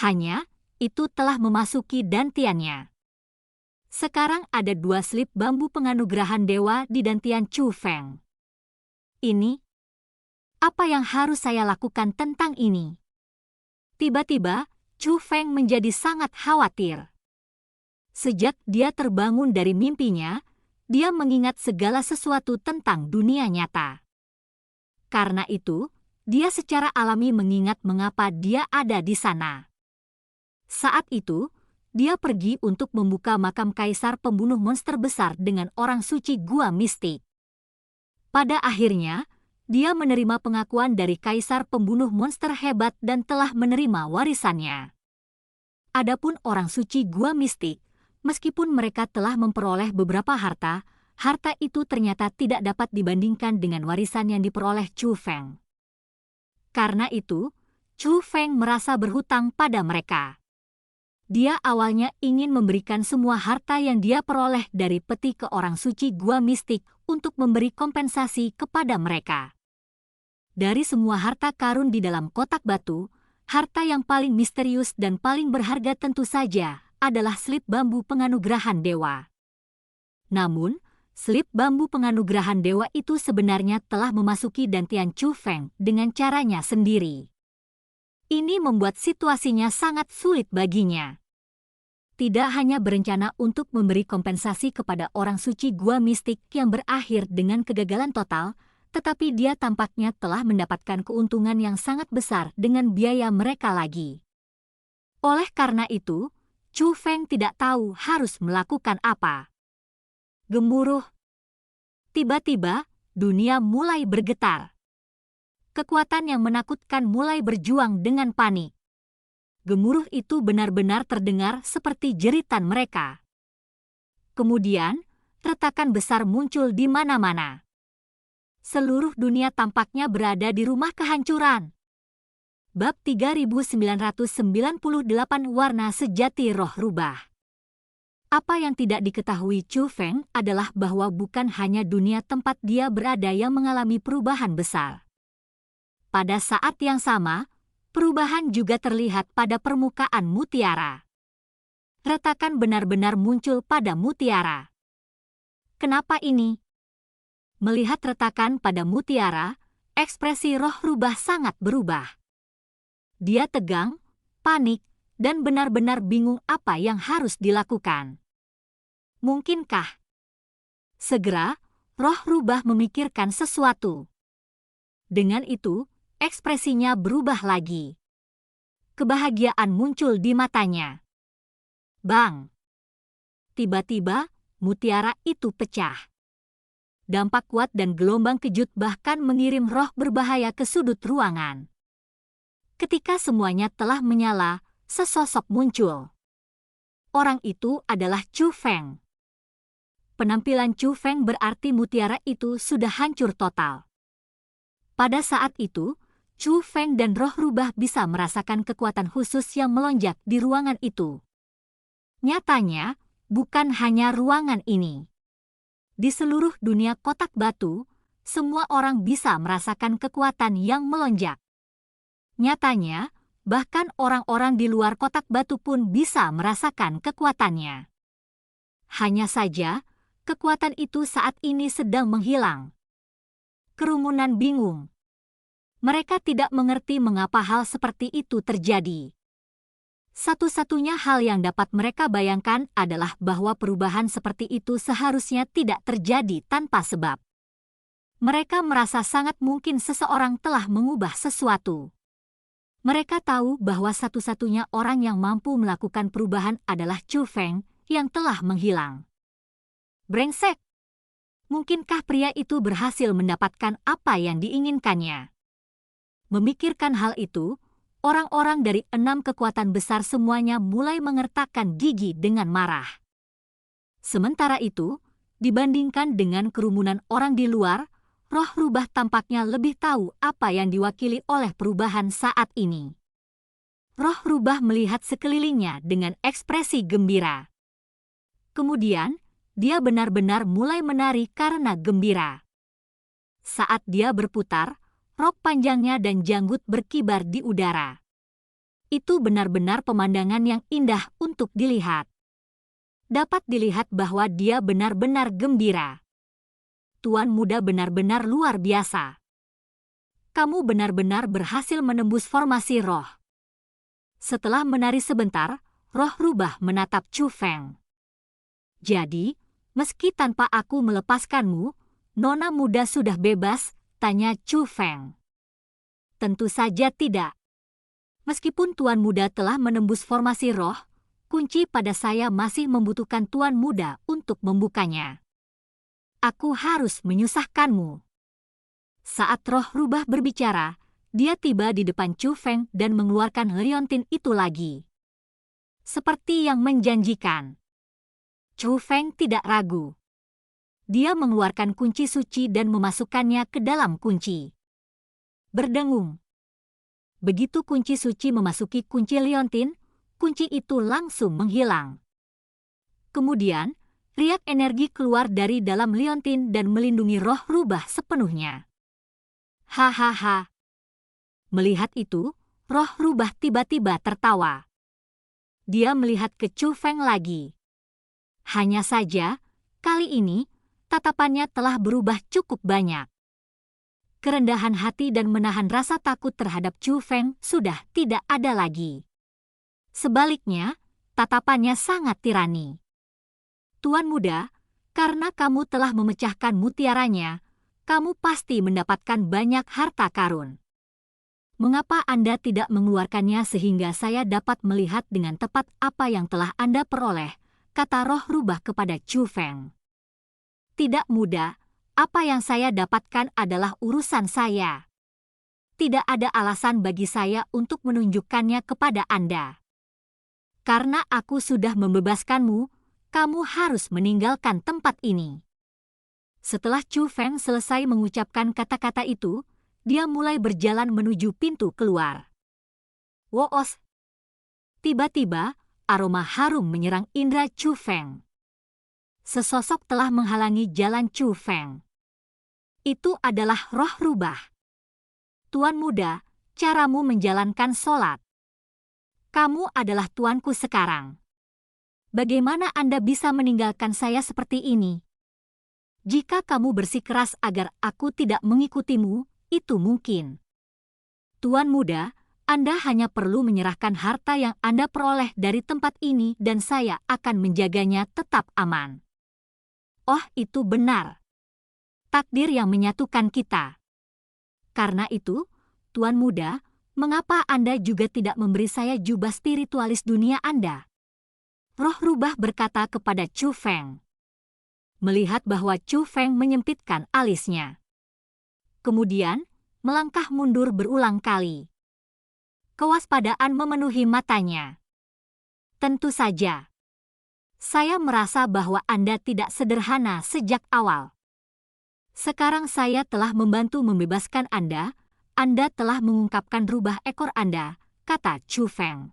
Hanya, itu telah memasuki dantiannya. Sekarang ada 2 slip bambu penganugerahan dewa di dantian Chu Feng. Ini, apa yang harus saya lakukan tentang ini? Tiba-tiba, Chu Feng menjadi sangat khawatir. Sejak dia terbangun dari mimpinya, dia mengingat segala sesuatu tentang dunia nyata. Karena itu, dia secara alami mengingat mengapa dia ada di sana. Saat itu, dia pergi untuk membuka makam kaisar pembunuh monster besar dengan orang suci gua mistik. Pada akhirnya, dia menerima pengakuan dari kaisar pembunuh monster hebat dan telah menerima warisannya. Adapun orang suci gua mistik, meskipun mereka telah memperoleh beberapa harta, harta itu ternyata tidak dapat dibandingkan dengan warisan yang diperoleh Chu Feng. Karena itu, Chu Feng merasa berhutang pada mereka. Dia awalnya ingin memberikan semua harta yang dia peroleh dari peti ke orang suci gua mistik untuk memberi kompensasi kepada mereka. Dari semua harta karun di dalam kotak batu, harta yang paling misterius dan paling berharga tentu saja adalah slip bambu penganugerahan dewa. Namun, slip bambu penganugerahan dewa itu sebenarnya telah memasuki dantian Chu Feng dengan caranya sendiri. Ini membuat situasinya sangat sulit baginya. Tidak hanya berencana untuk memberi kompensasi kepada orang suci gua mistik yang berakhir dengan kegagalan total, tetapi dia tampaknya telah mendapatkan keuntungan yang sangat besar dengan biaya mereka lagi. Oleh karena itu, Chu Feng tidak tahu harus melakukan apa. Gemuruh. Tiba-tiba, dunia mulai bergetar. Kekuatan yang menakutkan mulai berjuang dengan panik. Gemuruh itu benar-benar terdengar seperti jeritan mereka. Kemudian, retakan besar muncul di mana-mana. Seluruh dunia tampaknya berada di rumah kehancuran. Bab 3998 Warna Sejati Roh Rubah. Apa yang tidak diketahui Chu Feng adalah bahwa bukan hanya dunia tempat dia berada yang mengalami perubahan besar. Pada saat yang sama, perubahan juga terlihat pada permukaan mutiara. Retakan benar-benar muncul pada mutiara. Kenapa ini? Melihat retakan pada mutiara, ekspresi roh rubah sangat berubah. Dia tegang, panik, dan benar-benar bingung apa yang harus dilakukan. Mungkinkah? Segera, Roh rubah memikirkan sesuatu. Dengan itu, ekspresinya berubah lagi. Kebahagiaan muncul di matanya. Bang! Tiba-tiba, mutiara itu pecah. Dampak kuat dan gelombang kejut bahkan mengirim roh berbahaya ke sudut ruangan. Ketika semuanya telah menyala, sesosok muncul. Orang itu adalah Chu Feng. Penampilan Chu Feng berarti mutiara itu sudah hancur total. Pada saat itu, Chu Feng dan roh rubah bisa merasakan kekuatan khusus yang melonjak di ruangan itu. Nyatanya, bukan hanya ruangan ini. Di seluruh dunia kotak batu, semua orang bisa merasakan kekuatan yang melonjak. Nyatanya, bahkan orang-orang di luar kotak batu pun bisa merasakan kekuatannya. Hanya saja, kekuatan itu saat ini sedang menghilang. Kerumunan bingung. Mereka tidak mengerti mengapa hal seperti itu terjadi. Satu-satunya hal yang dapat mereka bayangkan adalah bahwa perubahan seperti itu seharusnya tidak terjadi tanpa sebab. Mereka merasa sangat mungkin seseorang telah mengubah sesuatu. Mereka tahu bahwa satu-satunya orang yang mampu melakukan perubahan adalah Chu Feng yang telah menghilang. Brengsek! Mungkinkah pria itu berhasil mendapatkan apa yang diinginkannya? Memikirkan hal itu, orang-orang dari 6 kekuatan besar semuanya mulai mengertakkan gigi dengan marah. Sementara itu, dibandingkan dengan kerumunan orang di luar, roh rubah tampaknya lebih tahu apa yang diwakili oleh perubahan saat ini. Roh rubah melihat sekelilingnya dengan ekspresi gembira. Kemudian, dia benar-benar mulai menari karena gembira. Saat dia berputar, rok panjangnya dan janggut berkibar di udara. Itu benar-benar pemandangan yang indah untuk dilihat. Dapat dilihat bahwa dia benar-benar gembira. Tuan muda benar-benar luar biasa. Kamu benar-benar berhasil menembus formasi roh. Setelah menari sebentar, roh rubah menatap Chu Feng. Jadi, meski tanpa aku melepaskanmu, nona muda sudah bebas, tanya Chu Feng. Tentu saja tidak. Meskipun tuan muda telah menembus formasi roh, kunci pada saya masih membutuhkan tuan muda untuk membukanya. Aku harus menyusahkanmu. Saat roh rubah berbicara, dia tiba di depan Chu Feng dan mengeluarkan liontin itu lagi. Seperti yang menjanjikan. Chu Feng tidak ragu. Dia mengeluarkan kunci suci dan memasukkannya ke dalam kunci. Berdengung. Begitu kunci suci memasuki kunci liontin, kunci itu langsung menghilang. Kemudian, riak energi keluar dari dalam liontin dan melindungi roh rubah sepenuhnya. Hahaha. Melihat itu, roh rubah tiba-tiba tertawa. Dia melihat ke Chu Feng lagi. Hanya saja, kali ini, tatapannya telah berubah cukup banyak. Kerendahan hati dan menahan rasa takut terhadap Chu Feng sudah tidak ada lagi. Sebaliknya, tatapannya sangat tirani. Tuan muda, karena kamu telah memecahkan mutiaranya, kamu pasti mendapatkan banyak harta karun. Mengapa Anda tidak mengeluarkannya sehingga saya dapat melihat dengan tepat apa yang telah Anda peroleh, kata roh rubah kepada Chu Feng. Tidak muda, apa yang saya dapatkan adalah urusan saya. Tidak ada alasan bagi saya untuk menunjukkannya kepada Anda. Karena aku sudah membebaskanmu, kamu harus meninggalkan tempat ini. Setelah Chu Feng selesai mengucapkan kata-kata itu, dia mulai berjalan menuju pintu keluar. Woos! Tiba-tiba, aroma harum menyerang indera Chu Feng. Sesosok telah menghalangi jalan Chu Feng. Itu adalah roh rubah. Tuan muda, caramu menjalankan sholat. Kamu adalah tuanku sekarang. Bagaimana Anda bisa meninggalkan saya seperti ini? Jika kamu bersikeras agar aku tidak mengikutimu, itu mungkin. Tuan muda, Anda hanya perlu menyerahkan harta yang Anda peroleh dari tempat ini dan saya akan menjaganya tetap aman. Oh, itu benar. takdir yang menyatukan kita. Karena itu, Tuan Muda, mengapa Anda juga tidak memberi saya jubah spiritualis dunia Anda? Roh rubah berkata kepada Chu Feng. Melihat bahwa Chu Feng menyempitkan alisnya. Kemudian, melangkah mundur berulang kali. Kewaspadaan memenuhi matanya. Tentu saja. Saya merasa bahwa Anda tidak sederhana sejak awal. Sekarang saya telah membantu membebaskan Anda telah mengungkapkan rubah ekor Anda, kata Chu Feng.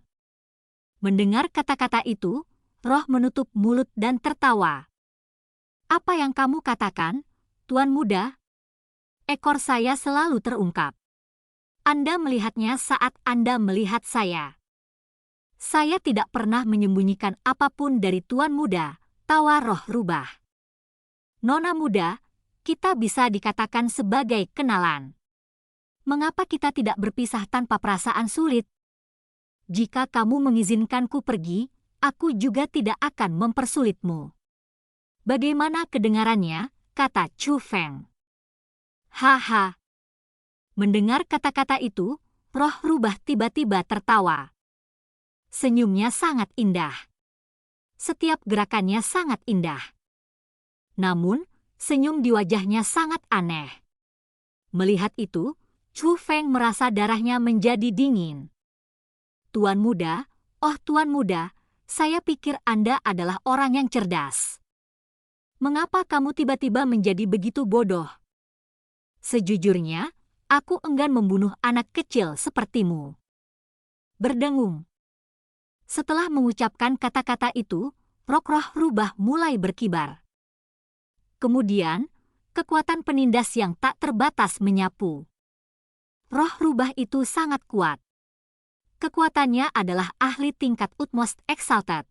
Mendengar kata-kata itu, roh menutup mulut dan tertawa. Apa yang kamu katakan, Tuan Muda? Ekor saya selalu terungkap. Anda melihatnya saat Anda melihat saya. Saya tidak pernah menyembunyikan apapun dari Tuan Muda, tawa roh rubah. Nona Muda, kita bisa dikatakan sebagai kenalan. Mengapa kita tidak berpisah tanpa perasaan sulit? Jika kamu mengizinkanku pergi, aku juga tidak akan mempersulitmu. Bagaimana kedengarannya, kata Chu Feng. Haha. Mendengar kata-kata itu, roh rubah tiba-tiba tertawa. Senyumnya sangat indah. Setiap gerakannya sangat indah. Namun, senyum di wajahnya sangat aneh. Melihat itu, Chu Feng merasa darahnya menjadi dingin. Tuan Muda, oh Tuan Muda, saya pikir Anda adalah orang yang cerdas. Mengapa kamu tiba-tiba menjadi begitu bodoh? Sejujurnya, aku enggan membunuh anak kecil sepertimu. Berdengung. Setelah mengucapkan kata-kata itu, roh rubah mulai berkibar. Kemudian, kekuatan penindas yang tak terbatas menyapu. Roh rubah itu sangat kuat. Kekuatannya adalah ahli tingkat Utmost Exalted.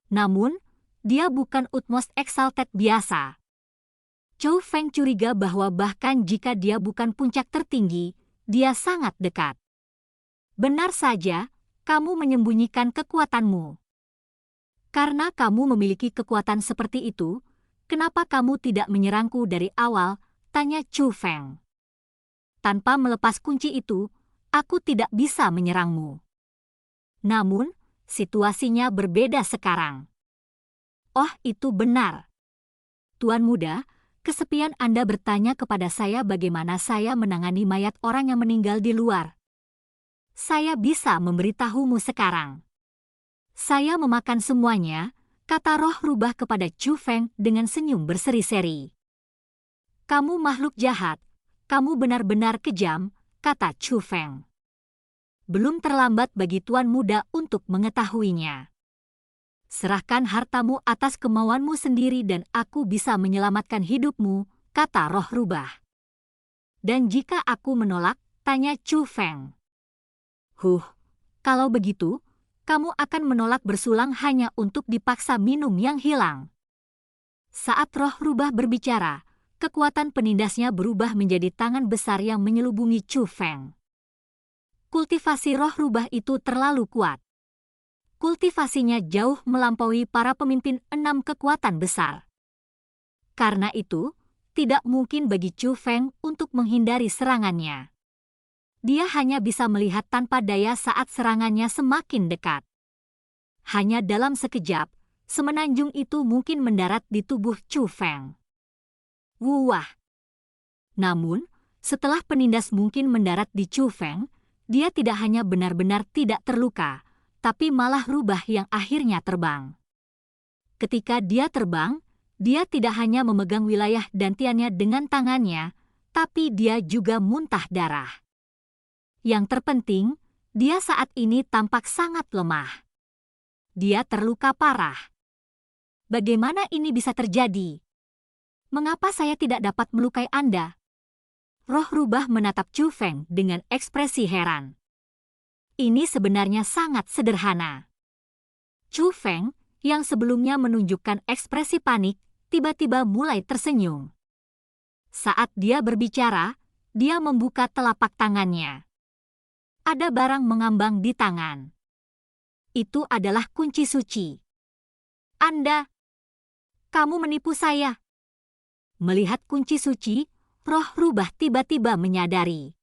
Namun, dia bukan Utmost Exalted biasa. Chu Feng curiga bahwa bahkan jika dia bukan puncak tertinggi, dia sangat dekat. Benar saja, kamu menyembunyikan kekuatanmu. Karena kamu memiliki kekuatan seperti itu, kenapa kamu tidak menyerangku dari awal? Tanya Chu Feng. Tanpa melepas kunci itu, aku tidak bisa menyerangmu. Namun, situasinya berbeda sekarang. Oh, itu benar. Tuan Muda, kesepian Anda bertanya kepada saya bagaimana saya menangani mayat orang yang meninggal di luar. Saya bisa memberitahumu sekarang. Saya memakan semuanya, kata roh rubah kepada Chu Feng dengan senyum berseri-seri. Kamu makhluk jahat, kamu benar-benar kejam, kata Chu Feng. Belum terlambat bagi Tuan Muda untuk mengetahuinya. Serahkan hartamu atas kemauanmu sendiri dan aku bisa menyelamatkan hidupmu, kata roh rubah. Dan jika aku menolak, tanya Chu Feng. Kalau begitu, kamu akan menolak bersulang hanya untuk dipaksa minum yang hilang. Saat roh rubah berbicara, kekuatan penindasnya berubah menjadi tangan besar yang menyelubungi Chu Feng. Kultivasi roh rubah itu terlalu kuat. Kultivasinya jauh melampaui para pemimpin 6 kekuatan besar. Karena itu, tidak mungkin bagi Chu Feng untuk menghindari serangannya. Dia hanya bisa melihat tanpa daya saat serangannya semakin dekat. Hanya dalam sekejap, semenanjung itu mungkin mendarat di tubuh Chu Feng. Wah! Namun, setelah penindas mungkin mendarat di Chu Feng, dia tidak hanya benar-benar tidak terluka, tapi malah rubah yang akhirnya terbang. Ketika dia terbang, dia tidak hanya memegang wilayah dantiannya dengan tangannya, tapi dia juga muntah darah. Yang terpenting, dia saat ini tampak sangat lemah. Dia terluka parah. Bagaimana ini bisa terjadi? Mengapa saya tidak dapat melukai Anda? Roh rubah menatap Chu Feng dengan ekspresi heran. Ini sebenarnya sangat sederhana. Chu Feng, yang sebelumnya menunjukkan ekspresi panik, tiba-tiba mulai tersenyum. Saat dia berbicara, dia membuka telapak tangannya. Ada barang mengambang di tangan. Itu adalah kunci suci. Kamu menipu saya. Melihat kunci suci, roh rubah tiba-tiba menyadari.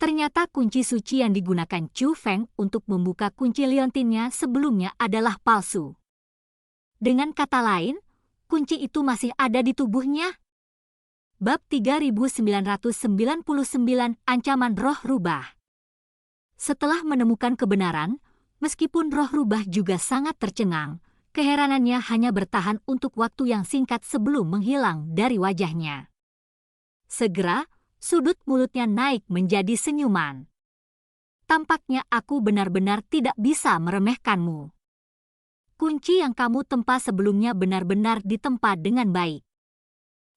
Ternyata kunci suci yang digunakan Chu Feng untuk membuka kunci liontinnya sebelumnya adalah palsu. Dengan kata lain, kunci itu masih ada di tubuhnya. Bab 3999 Ancaman Roh Rubah. Setelah menemukan kebenaran, meskipun roh rubah juga sangat tercengang, keheranannya hanya bertahan untuk waktu yang singkat sebelum menghilang dari wajahnya. Segera, sudut mulutnya naik menjadi senyuman. Tampaknya aku benar-benar tidak bisa meremehkanmu. Kunci yang kamu tempa sebelumnya benar-benar ditempa dengan baik.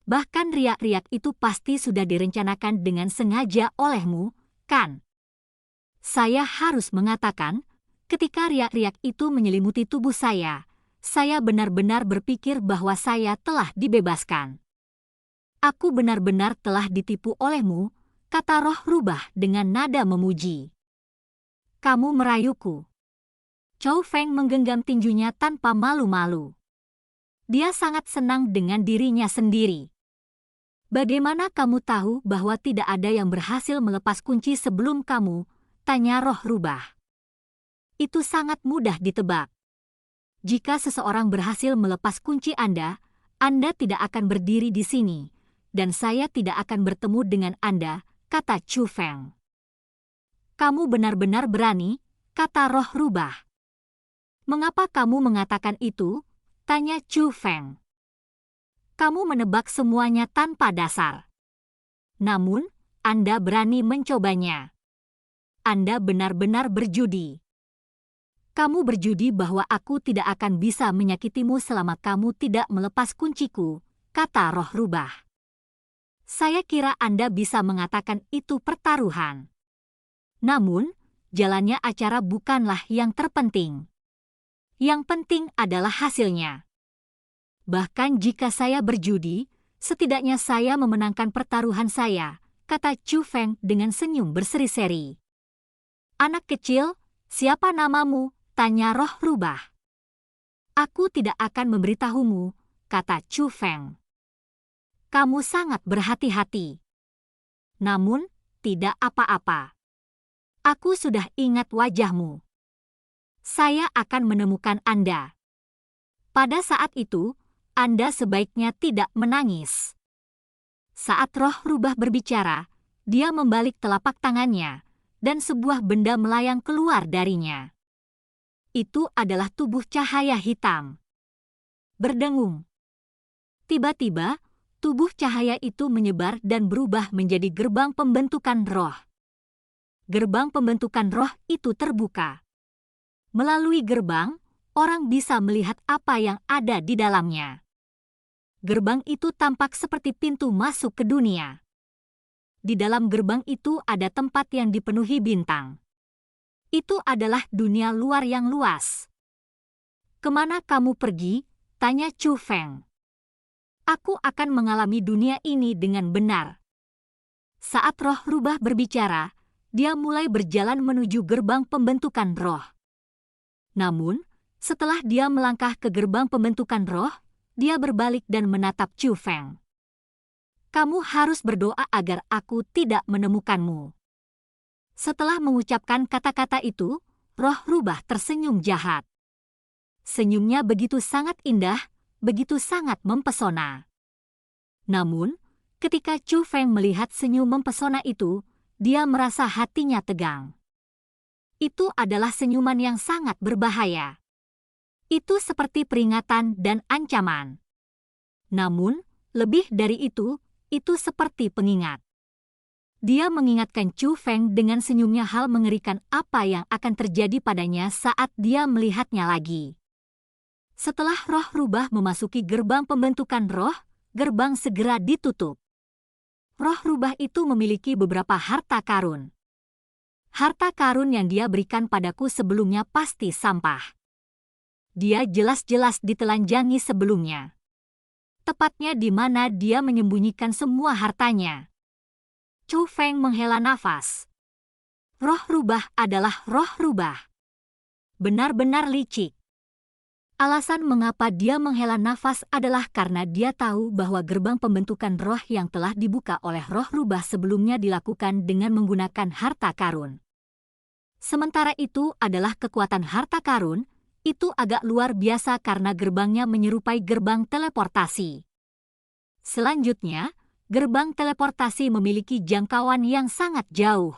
Bahkan riak-riak itu pasti sudah direncanakan dengan sengaja olehmu, kan? Saya harus mengatakan, ketika riak-riak itu menyelimuti tubuh saya benar-benar berpikir bahwa saya telah dibebaskan. Aku benar-benar telah ditipu olehmu, kata roh rubah dengan nada memuji. Kamu merayuku. Chou Feng menggenggam tinjunya tanpa malu-malu. Dia sangat senang dengan dirinya sendiri. Bagaimana kamu tahu bahwa tidak ada yang berhasil melepas kunci sebelum kamu? Tanya roh rubah. Itu sangat mudah ditebak. Jika seseorang berhasil melepas kunci Anda tidak akan berdiri di sini. Dan saya tidak akan bertemu dengan Anda, kata Chu Feng. Kamu benar-benar berani, kata roh rubah. Mengapa kamu mengatakan itu? Tanya Chu Feng. Kamu menebak semuanya tanpa dasar. Namun, Anda berani mencobanya. Anda benar-benar berjudi. Kamu berjudi bahwa aku tidak akan bisa menyakitimu selama kamu tidak melepas kunciku, kata roh rubah. Saya kira Anda bisa mengatakan itu pertaruhan. Namun, jalannya acara bukanlah yang terpenting. Yang penting adalah hasilnya. Bahkan jika saya berjudi, setidaknya saya memenangkan pertaruhan saya, kata Chu Feng dengan senyum berseri-seri. Anak kecil, siapa namamu? Tanya roh rubah. Aku tidak akan memberitahumu, kata Chu Feng. Kamu sangat berhati-hati. Namun, tidak apa-apa. Aku sudah ingat wajahmu. Saya akan menemukan Anda. Pada saat itu, Anda sebaiknya tidak menangis. Saat roh rubah berbicara, dia membalik telapak tangannya, dan sebuah benda melayang keluar darinya. Itu adalah tubuh cahaya hitam. Berdengung. Tiba-tiba, tubuh cahaya itu menyebar dan berubah menjadi gerbang pembentukan roh. Gerbang pembentukan roh itu terbuka. Melalui gerbang, orang bisa melihat apa yang ada di dalamnya. Gerbang itu tampak seperti pintu masuk ke dunia. Di dalam gerbang itu ada tempat yang dipenuhi bintang. Itu adalah dunia luar yang luas. Kemana kamu pergi? Tanya Chu Feng. Aku akan mengalami dunia ini dengan benar. Saat roh rubah berbicara, dia mulai berjalan menuju gerbang pembentukan roh. Namun, setelah dia melangkah ke gerbang pembentukan roh, dia berbalik dan menatap Chu Feng. Kamu harus berdoa agar aku tidak menemukanmu. Setelah mengucapkan kata-kata itu, roh rubah tersenyum jahat. Senyumnya begitu sangat indah, begitu sangat mempesona. Namun, ketika Chu Feng melihat senyum mempesona itu, dia merasa hatinya tegang. Itu adalah senyuman yang sangat berbahaya. Itu seperti peringatan dan ancaman. Namun, lebih dari itu seperti pengingat. Dia mengingatkan Chu Feng dengan senyumnya hal mengerikan apa yang akan terjadi padanya saat dia melihatnya lagi. Setelah roh rubah memasuki gerbang pembentukan roh, gerbang segera ditutup. Roh rubah itu memiliki beberapa harta karun. Harta karun yang dia berikan padaku sebelumnya pasti sampah. Dia jelas-jelas ditelanjangi sebelumnya. Tepatnya di mana dia menyembunyikan semua hartanya. Chu Feng menghela nafas. Roh rubah adalah roh rubah. Benar-benar licik. Alasan mengapa dia menghela nafas adalah karena dia tahu bahwa gerbang pembentukan roh yang telah dibuka oleh roh rubah sebelumnya dilakukan dengan menggunakan harta karun. Sementara itu adalah kekuatan harta karun, itu agak luar biasa karena gerbangnya menyerupai gerbang teleportasi. Selanjutnya, gerbang teleportasi memiliki jangkauan yang sangat jauh.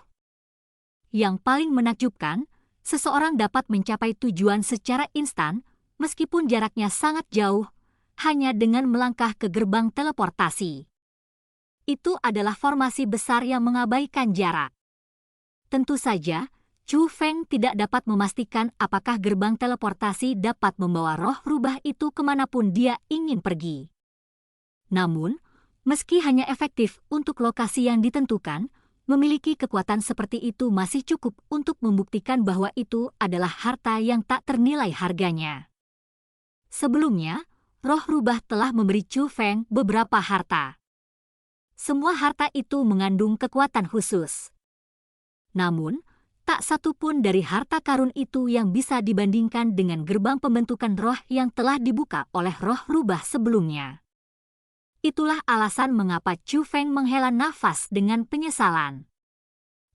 Yang paling menakjubkan, seseorang dapat mencapai tujuan secara instan, meskipun jaraknya sangat jauh, hanya dengan melangkah ke gerbang teleportasi. Itu adalah formasi besar yang mengabaikan jarak. Tentu saja, Chu Feng tidak dapat memastikan apakah gerbang teleportasi dapat membawa roh rubah itu kemanapun dia ingin pergi. Namun, meski hanya efektif untuk lokasi yang ditentukan, memiliki kekuatan seperti itu masih cukup untuk membuktikan bahwa itu adalah harta yang tak ternilai harganya. Sebelumnya, roh rubah telah memberi Chu Feng beberapa harta. Semua harta itu mengandung kekuatan khusus. Namun, tak satu pun dari harta karun itu yang bisa dibandingkan dengan gerbang pembentukan roh yang telah dibuka oleh roh rubah sebelumnya. Itulah alasan mengapa Chu Feng menghela nafas dengan penyesalan.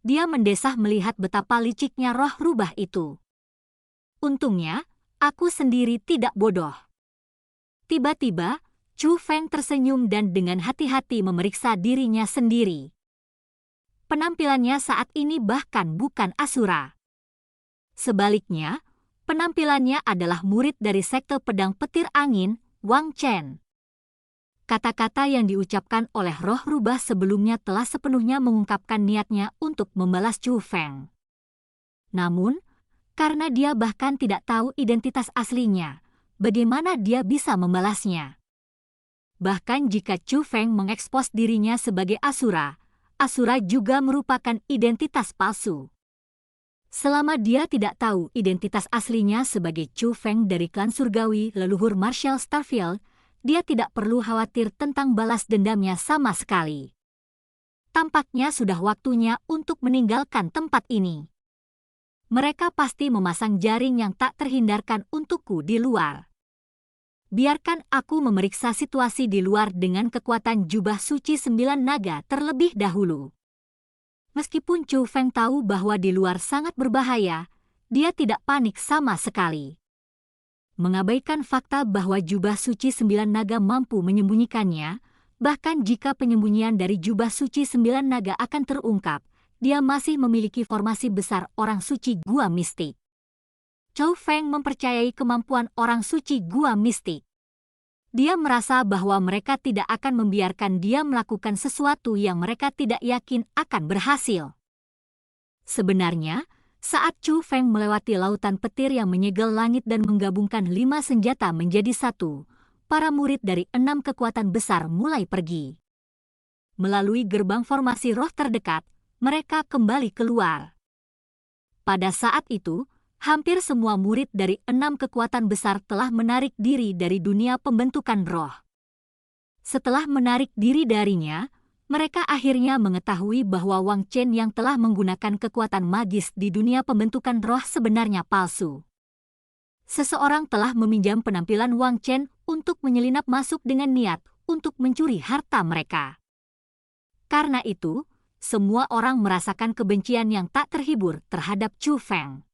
Dia mendesah melihat betapa liciknya roh rubah itu. Untungnya, aku sendiri tidak bodoh. Tiba-tiba, Chu Feng tersenyum dan dengan hati-hati memeriksa dirinya sendiri. Penampilannya saat ini bahkan bukan Asura. Sebaliknya, penampilannya adalah murid dari sekte pedang petir angin, Wang Chen. Kata-kata yang diucapkan oleh roh rubah sebelumnya telah sepenuhnya mengungkapkan niatnya untuk membalas Chu Feng. Namun, karena dia bahkan tidak tahu identitas aslinya, bagaimana dia bisa membalasnya? Bahkan jika Chu Feng mengekspos dirinya sebagai Asura, Asura juga merupakan identitas palsu. Selama dia tidak tahu identitas aslinya sebagai Chu Feng dari klan surgawi leluhur Marshall Starfield, dia tidak perlu khawatir tentang balas dendamnya sama sekali. Tampaknya sudah waktunya untuk meninggalkan tempat ini. Mereka pasti memasang jaring yang tak terhindarkan untukku di luar. Biarkan aku memeriksa situasi di luar dengan kekuatan jubah suci 9 naga terlebih dahulu. Meskipun Chu Feng tahu bahwa di luar sangat berbahaya, dia tidak panik sama sekali. Mengabaikan fakta bahwa jubah suci 9 naga mampu menyembunyikannya, bahkan jika penyembunyian dari jubah suci 9 naga akan terungkap, dia masih memiliki formasi besar orang suci gua mistik. Chu Feng mempercayai kemampuan orang suci gua mistik. Dia merasa bahwa mereka tidak akan membiarkan dia melakukan sesuatu yang mereka tidak yakin akan berhasil. Sebenarnya, saat Chu Feng melewati lautan petir yang menyegel langit dan menggabungkan 5 senjata menjadi satu, para murid dari 6 kekuatan besar mulai pergi. Melalui gerbang formasi roh terdekat, mereka kembali keluar. Pada saat itu, hampir semua murid dari 6 kekuatan besar telah menarik diri dari dunia pembentukan roh. Setelah menarik diri darinya, mereka akhirnya mengetahui bahwa Wang Chen yang telah menggunakan kekuatan magis di dunia pembentukan roh sebenarnya palsu. Seseorang telah meminjam penampilan Wang Chen untuk menyelinap masuk dengan niat untuk mencuri harta mereka. Karena itu, semua orang merasakan kebencian yang tak terhibur terhadap Chu Feng.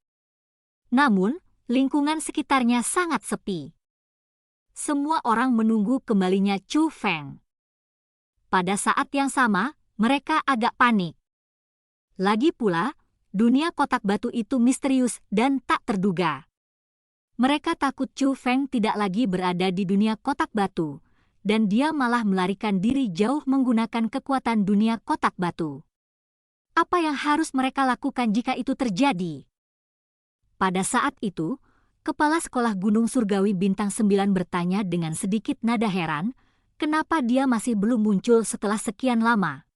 Namun, lingkungan sekitarnya sangat sepi. Semua orang menunggu kembalinya Chu Feng. Pada saat yang sama, mereka agak panik. Lagi pula, dunia kotak batu itu misterius dan tak terduga. Mereka takut Chu Feng tidak lagi berada di dunia kotak batu, dan dia malah melarikan diri jauh menggunakan kekuatan dunia kotak batu. Apa yang harus mereka lakukan jika itu terjadi? Pada saat itu, Kepala Sekolah Gunung Surgawi Bintang 9 bertanya dengan sedikit nada heran, kenapa dia masih belum muncul setelah sekian lama?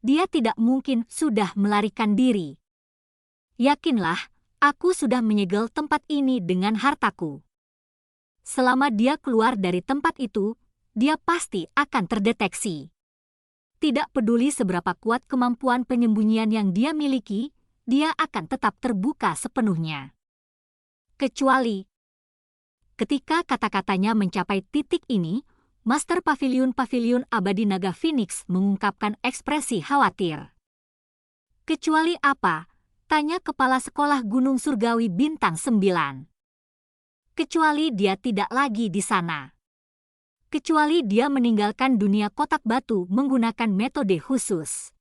Dia tidak mungkin sudah melarikan diri. Yakinlah, aku sudah menyegel tempat ini dengan hartaku. Selama dia keluar dari tempat itu, dia pasti akan terdeteksi. Tidak peduli seberapa kuat kemampuan penyembunyian yang dia miliki, dia akan tetap terbuka sepenuhnya. Kecuali Ketika kata-katanya mencapai titik ini, Master Paviliun Abadi Naga Phoenix mengungkapkan ekspresi khawatir. "Kecuali apa?" tanya Kepala Sekolah Gunung Surgawi Bintang 9. "Kecuali dia tidak lagi di sana. Kecuali dia meninggalkan dunia kotak batu menggunakan metode khusus.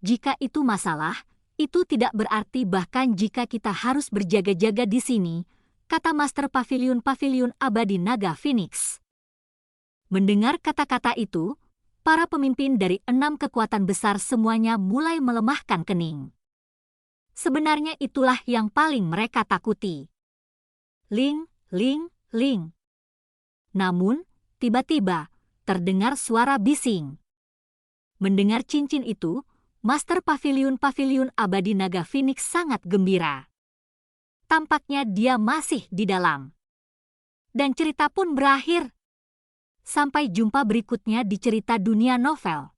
Jika itu masalah, itu tidak berarti bahkan jika kita harus berjaga-jaga di sini," kata Master Paviliun Abadi Naga Phoenix. Mendengar kata-kata itu, para pemimpin dari 6 kekuatan besar semuanya mulai melemahkan kening. Sebenarnya itulah yang paling mereka takuti. Ling, ling, ling. Namun, tiba-tiba, terdengar suara bising. Mendengar cincin itu, Master Paviliun Abadi Naga Phoenix sangat gembira. Tampaknya dia masih di dalam. Dan cerita pun berakhir. Sampai jumpa berikutnya di cerita dunia novel.